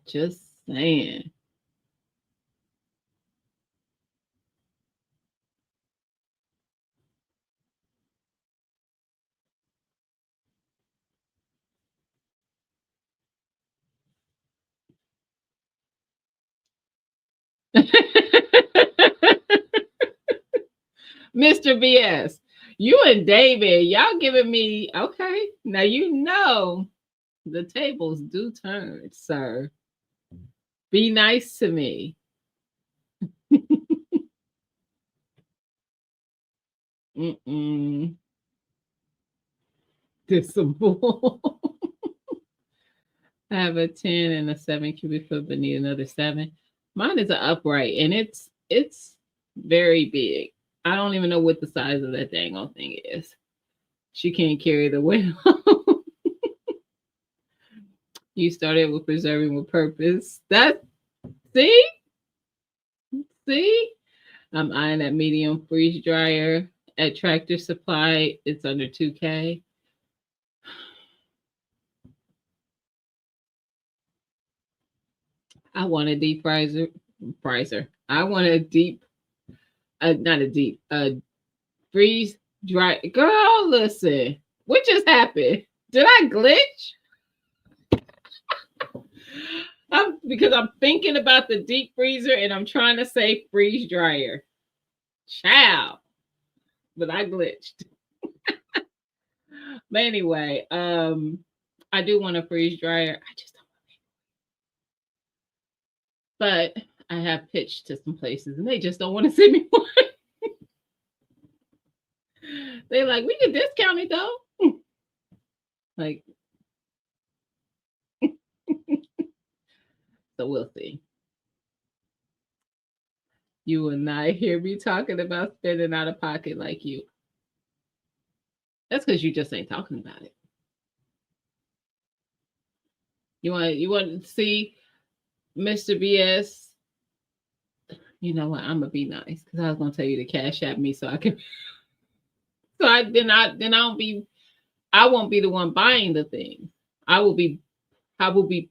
Just saying. Mr. BS, you and David, y'all giving me okay. Now you know the tables do turn, sir. Be nice to me. Mm-mm. This some bull. I have a 10 and a 7 cubic foot, but need another 7. Mine is an upright and it's very big. I don't even know what the size of that dang old thing is. She can't carry the weight. You started with preserving with purpose. That see? See? I'm eyeing that medium freeze dryer at Tractor Supply. It's under 2K. I want a deep freezer. I want a deep, not a deep, freeze dry. Girl, listen, what just happened? Did I glitch? Because I'm thinking about the deep freezer and I'm trying to say freeze dryer. Child, but I glitched. But anyway, I do want a freeze dryer. I just don't. But I have pitched to some places and they just don't want to send me one. They like, we can discount it though. Like, so we'll see. You will not hear me talking about spending out of pocket like you. That's because you just ain't talking about it. You want to see Mr. BS? You know what? I'm gonna be nice because I was gonna tell you to cash at me so I can. So I don't be. I won't be the one buying the thing. I will be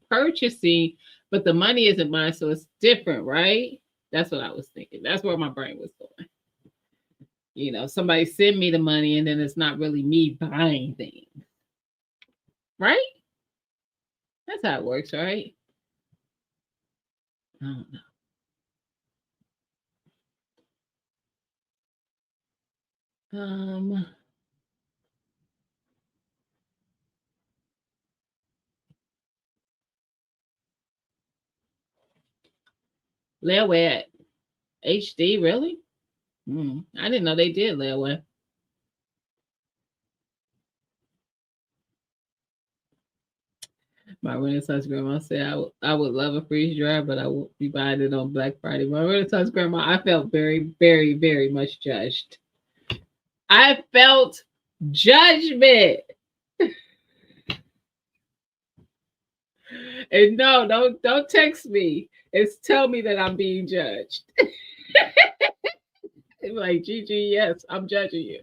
purchasing, but the money isn't mine, so it's different, right? That's what I was thinking. That's where my brain was going. Somebody send me the money and then it's not really me buying things. Right? That's how it works, right? I don't know. Layaway at HD, really? I didn't know they did layaway. My Renaissance grandma said I would love a freeze dryer, but I won't be buying it on Black Friday. My Renaissance grandma, I felt very, very, very much judged. I felt judgment. And no, don't text me. It's tell me that I'm being judged. Like Gigi, yes, I'm judging you.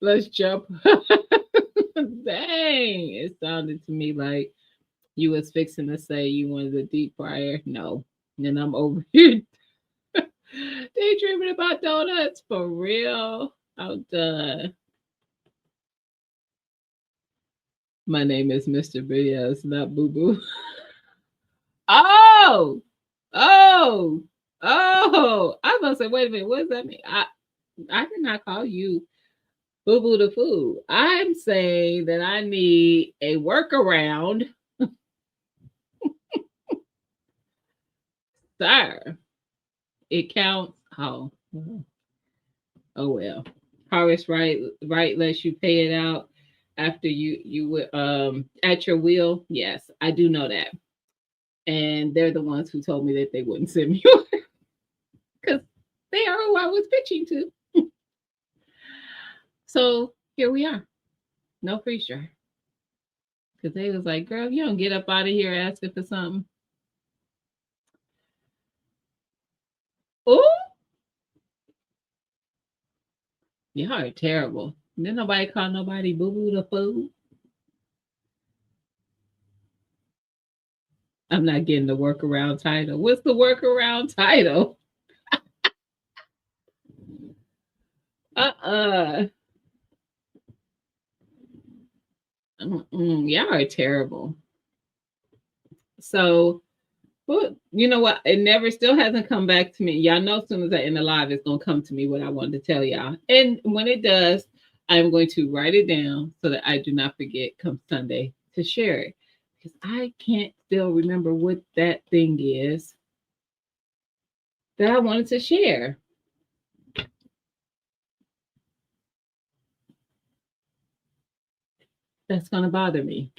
Let's jump. Dang, it sounded to me like you was fixing to say you wanted a deep fryer. No, and I'm over here daydreaming about donuts for real. I'm done. My name is Mr. Bias, not Boo Boo. Oh, oh, oh! I was gonna say, wait a minute, what does that mean? I did not call you Boo Boo the food. I'm saying that I need a workaround, sir. It counts. Oh, oh well. Harvest right lets you pay it out after you would at your will. Yes, I do know that, and they're the ones who told me that they wouldn't send me because they are who I was pitching to. So here we are. No freezer. Because they was like, girl, you don't get up out of here asking for something. Oh, y'all are terrible. Then nobody call nobody boo boo the food. I'm not getting the workaround title. What's the workaround title? Uh-uh. Y'all are terrible. So, well, you know what? It never still hasn't come back to me. Y'all know as soon as I end the live, it's gonna come to me what I wanted to tell y'all. And when it does, I'm going to write it down so that I do not forget come Sunday to share it. Because I can't still remember what that thing is that I wanted to share. That's gonna bother me.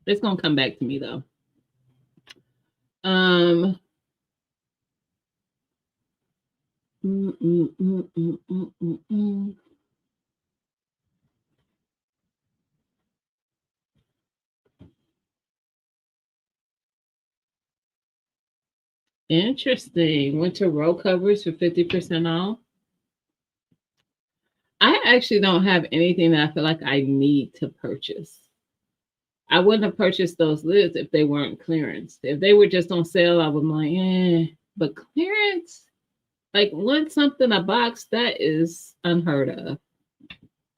It's gonna come back to me though. Um mm, mm, mm, mm, mm, mm, mm. Interesting. Winter roll covers for 50% off. I actually don't have anything that I feel like I need to purchase. I wouldn't have purchased those lids if they weren't clearance. If they were just on sale, I would be like, eh. But clearance, like want something a box, that is unheard of.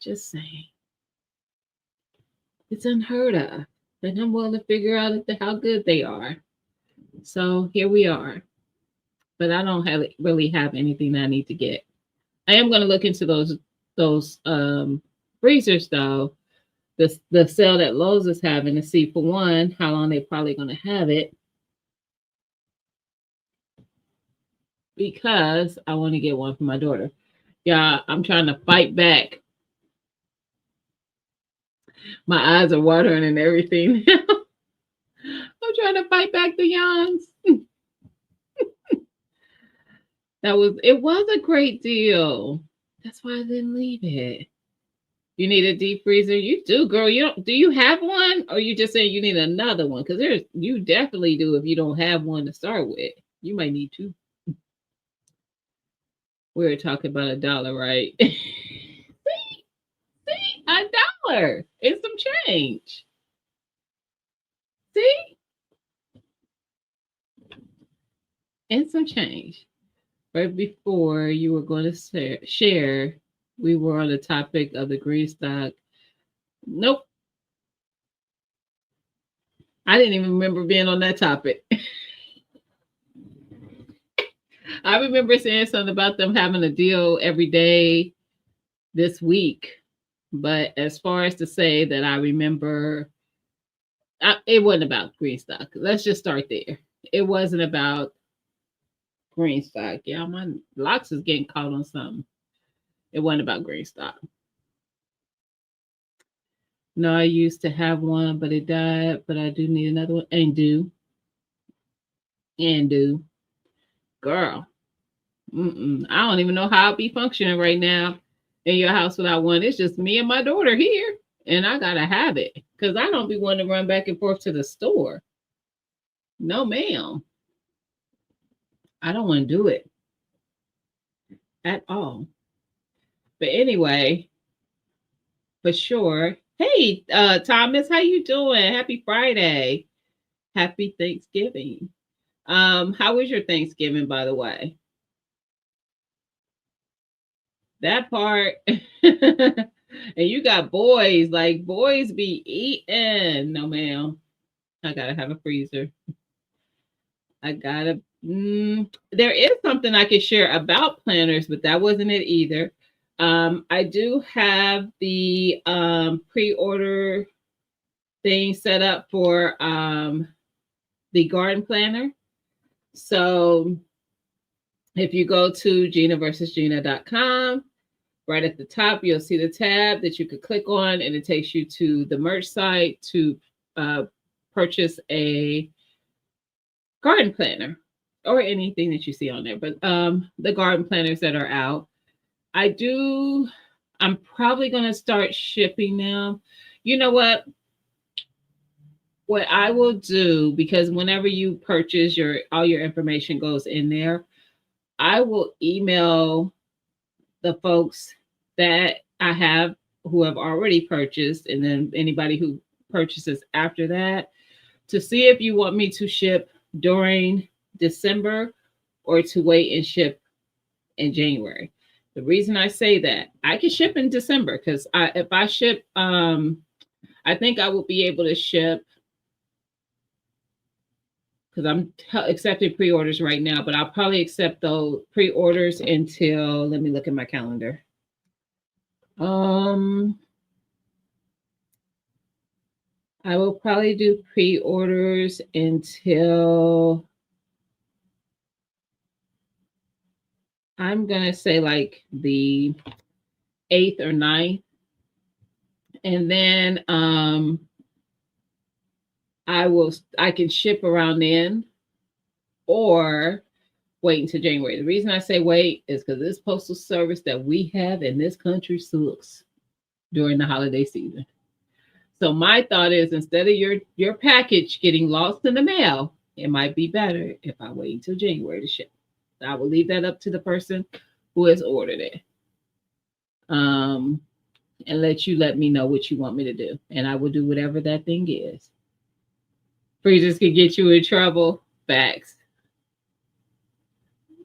Just saying. It's unheard of. And I'm willing to figure out how good they are. So here we are. But I don't really have anything that I need to get. I am going to look into those freezers though. The sale that Lowe's is having to see for one how long they're probably going to have it, because I want to get one for my daughter. Yeah, I'm trying to fight back. My eyes are watering and everything. I'm trying to fight back the yawns. It was a great deal. That's why I didn't leave it. You need a deep freezer? You do, girl. Do you have one? Or you just saying you need another one? Because you definitely do if you don't have one to start with. You might need two. We were talking about $1, right? See, $1. It's some change. See? And some change. Right before you were going to share, we were on the topic of the green stock. Nope. I didn't even remember being on that topic. I remember saying something about them having a deal every day this week. But as far as to say that I remember, it wasn't about green stock. Let's just start there. It wasn't about green stock. Yeah, my locks is getting caught on something. It wasn't about green stock. No, I used to have one, but it died. But I do need another one. And do. Girl. I don't even know how I'll be functioning right now in your house without one. It's just me and my daughter here. And I gotta have it. Because I don't be wanting to run back and forth to the store. No, ma'am. I don't want to do it at all. But anyway, for sure. Hey, Thomas, how you doing? Happy Friday. Happy Thanksgiving. How was your Thanksgiving, by the way? That part. And you got boys, like boys be eating. No, ma'am. I gotta have a freezer. I gotta. There is something I could share about planners, but that wasn't it either. I do have the pre-order thing set up for the garden planner. So if you go to GinaVersusGina.com, right at the top, you'll see the tab that you could click on, and it takes you to the merch site to purchase a garden planner or anything that you see on there. But the garden planners that are out, I'm probably going to start shipping them. You know what? What I will do, because whenever you purchase, all your information goes in there, I will email the folks that I have who have already purchased, and then anybody who purchases after that, to see if you want me to ship during December or to wait and ship in January. The reason I say that, I can ship in December because if I ship, I think I will be able to ship, because I'm accepting pre-orders right now, but I'll probably accept those pre-orders until, let me look at my calendar. I will probably do pre-orders until, I'm gonna say like the 8th or 9th. And then I can ship around then or wait until January. The reason I say wait is because this postal service that we have in this country sucks during the holiday season. So my thought is, instead of your package getting lost in the mail, it might be better if I wait until January to ship. I will leave that up to the person who has ordered it. And let me know what you want me to do. And I will do whatever that thing is. Freezers can get you in trouble. Facts.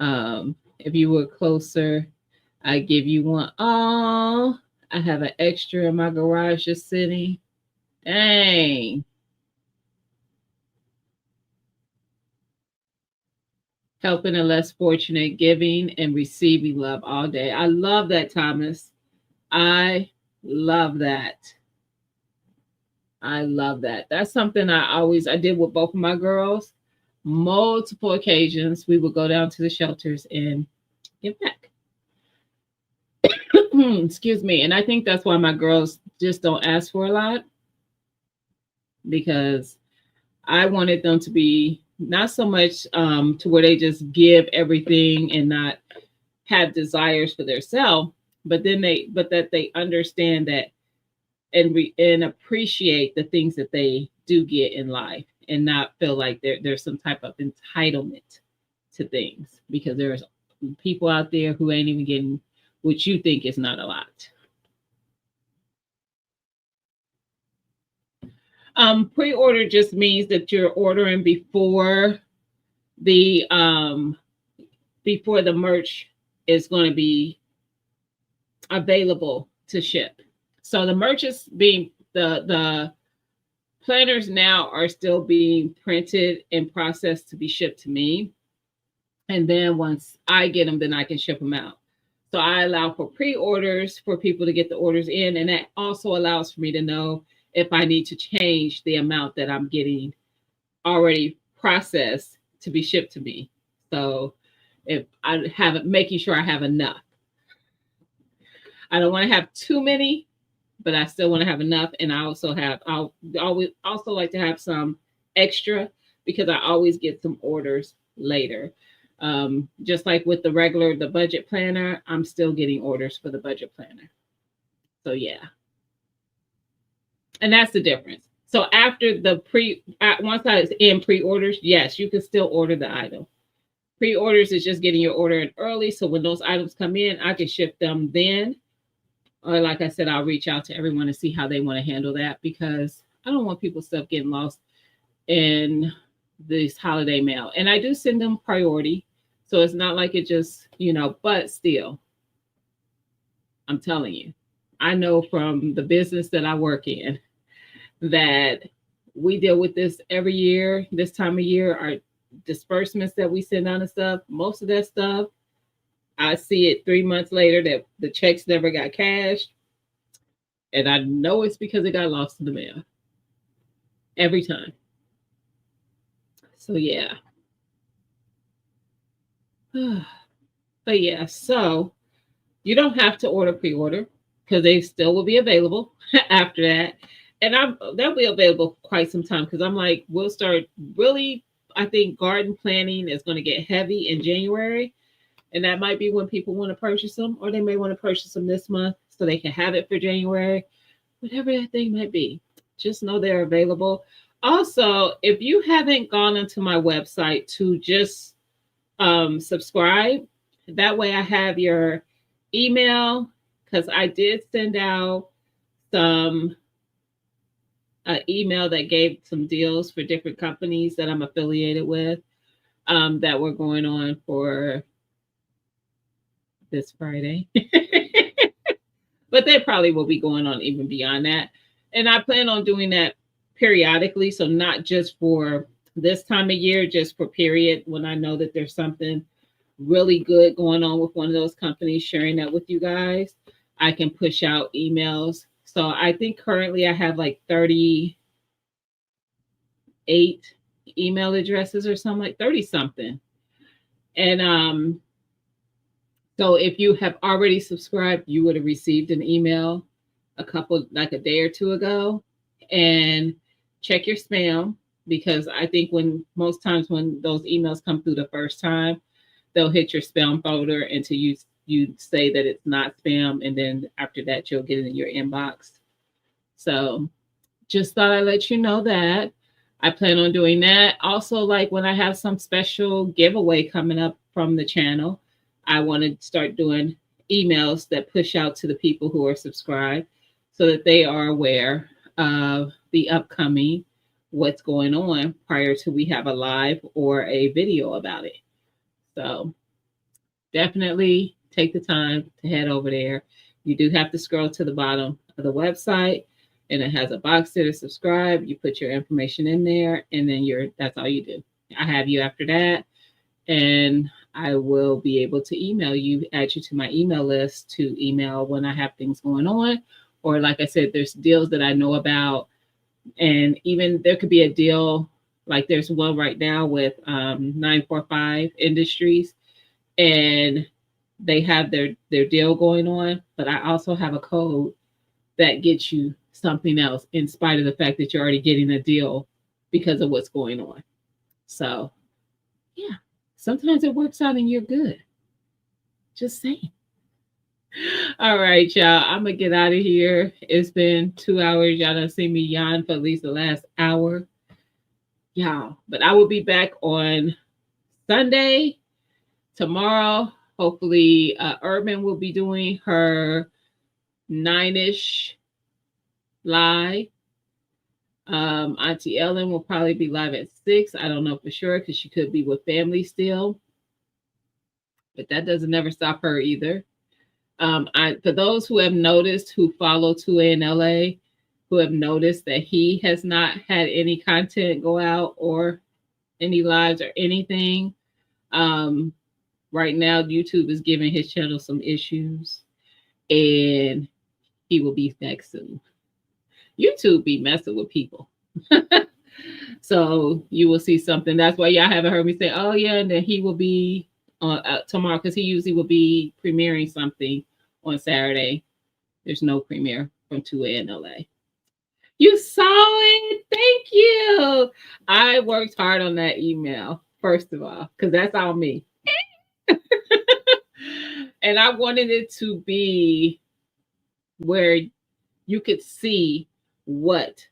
If you were closer, I give you one. Oh, I have an extra in my garage just sitting. Dang. Helping the less fortunate, giving and receiving love all day. I love that, Thomas. I love that. I love that. That's something I did with both of my girls. Multiple occasions, we would go down to the shelters and give back. Excuse me. And I think that's why my girls just don't ask for a lot, because I wanted them to be not so much to where they just give everything and not have desires for themselves, but that they understand that and appreciate the things that they do get in life, and not feel like there's some type of entitlement to things, because there's people out there who ain't even getting what you think is not a lot. Pre-order just means that you're ordering before the merch is going to be available to ship. So the merch is being the planners now are still being printed and processed to be shipped to me. And then once I get them, then I can ship them out. So I allow for pre-orders for people to get the orders in. And that also allows for me to know if I need to change the amount that I'm getting already processed to be shipped to me. So if I have it, making sure I have enough. I don't want to have too many, but I still want to have enough. And I'll always also like to have some extra, because I always get some orders later. Just like with the budget planner, I'm still getting orders for the budget planner. So yeah. And that's the difference. So after once I was in pre-orders, yes, you can still order the item. Pre-orders is just getting your order in early. So when those items come in, I can ship them then. Or like I said, I'll reach out to everyone and see how they want to handle that, because I don't want people's stuff getting lost in this holiday mail. And I do send them priority. So it's not like it just, but still, I'm telling you, I know from the business that I work in that we deal with this every year. This time of year, our disbursements that we send out and stuff, most of that stuff, I see it 3 months later that the checks never got cashed. And I know it's because it got lost in the mail every time. So, yeah. But yeah, so you don't have to order pre-order because they still will be available after that. And they'll be available quite some time because I'm like, we'll start really, I think garden planting is going to get heavy in January. And that might be when people want to purchase them, or they may want to purchase them this month so they can have it for January, whatever that thing might be. Just know they're available. Also, if you haven't gone into my website to just subscribe, that way I have your email, because I did send out some email that gave some deals for different companies that I'm affiliated with that were going on for this Friday. But they probably will be going on even beyond that. And I plan on doing that periodically. So not just for this time of year, just for period, when I know that there's something really good going on with one of those companies, sharing that with you guys. I can push out emails. So I think currently I have like 38 email addresses or something, like 30 something. And so if you have already subscribed, you would have received an email like a day or two ago. And check your spam, because I think most times when those emails come through the first time, they'll hit your spam folder until you say that it's not spam, and then after that you'll get it in your inbox. So just thought I'd let you know that I plan on doing that. Also, like when I have some special giveaway coming up from the channel, I want to start doing emails that push out to the people who are subscribed so that they are aware of the upcoming what's going on prior to we have a live or a video about it. So definitely take the time to head over there. You do have to scroll to the bottom of the website, and it has a box there to subscribe. You put your information in there, and then that's all you do. I have you after that, and I will be able to email you, add you to my email list to email when I have things going on. Or like I said, there's deals that I know about, and even there could be a deal, like there's one right now with 945 Industries, and they have their deal going on, but I also have a code that gets you something else in spite of the fact that you're already getting a deal because of what's going on. So yeah, sometimes it works out and you're good. Just saying. All right, y'all. I'm going to get out of here. It's been 2 hours. Y'all done seen me yawn for at least the last hour. Y'all. But I will be back on Sunday. Tomorrow, hopefully, Urban will be doing her 9-ish live. Auntie Ellen will probably be live at 6. I don't know for sure because she could be with family still. But that doesn't never stop her either. For those who have noticed, who follow 2ANLA, who have noticed that he has not had any content go out or any lives or anything. Right now, YouTube is giving his channel some issues, and he will be back soon. YouTube be messing with people. So you will see something. That's why y'all haven't heard me say, oh yeah, and then he will be tomorrow, because he usually will be premiering something on Saturday. There's no premiere from 2ANLA. You saw it. Thank you. I worked hard on that email, first of all, because that's all me. And I wanted it to be where you could see what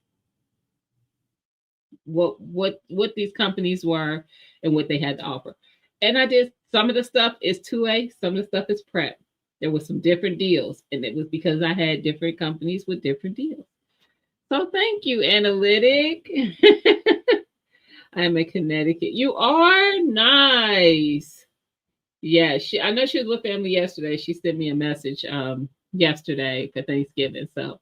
these companies were and what they had to offer. And I did. Some of the stuff is 2A, some of the stuff is prep. There was some different deals, and it was because I had different companies with different deals. So thank you, Analytic. I'm in Connecticut. You are? Nice. Yeah, I know she was with family yesterday. She sent me a message yesterday for Thanksgiving. So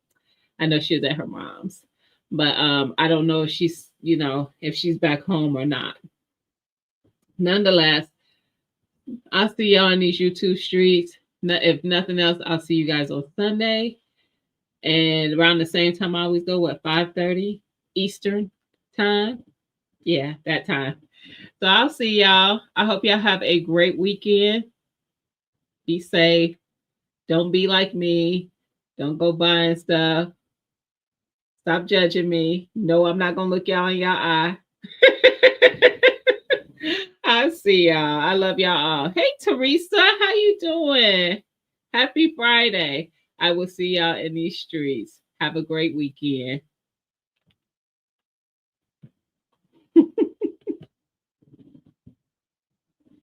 I know she was at her mom's. But I don't know if she's, if she's back home or not. Nonetheless, I'll see y'all in these YouTube streets. If nothing else, I'll see you guys on Sunday. And around the same time, I always go, 5:30 Eastern time? Yeah, that time. So I'll see y'all. I hope y'all have a great weekend. Be safe. Don't be like me. Don't go buying stuff. Stop judging me. No, I'm not going to look y'all in your eye. I see y'all. I love y'all all. Hey, Teresa, how you doing? Happy Friday. I will see y'all in these streets. Have a great weekend.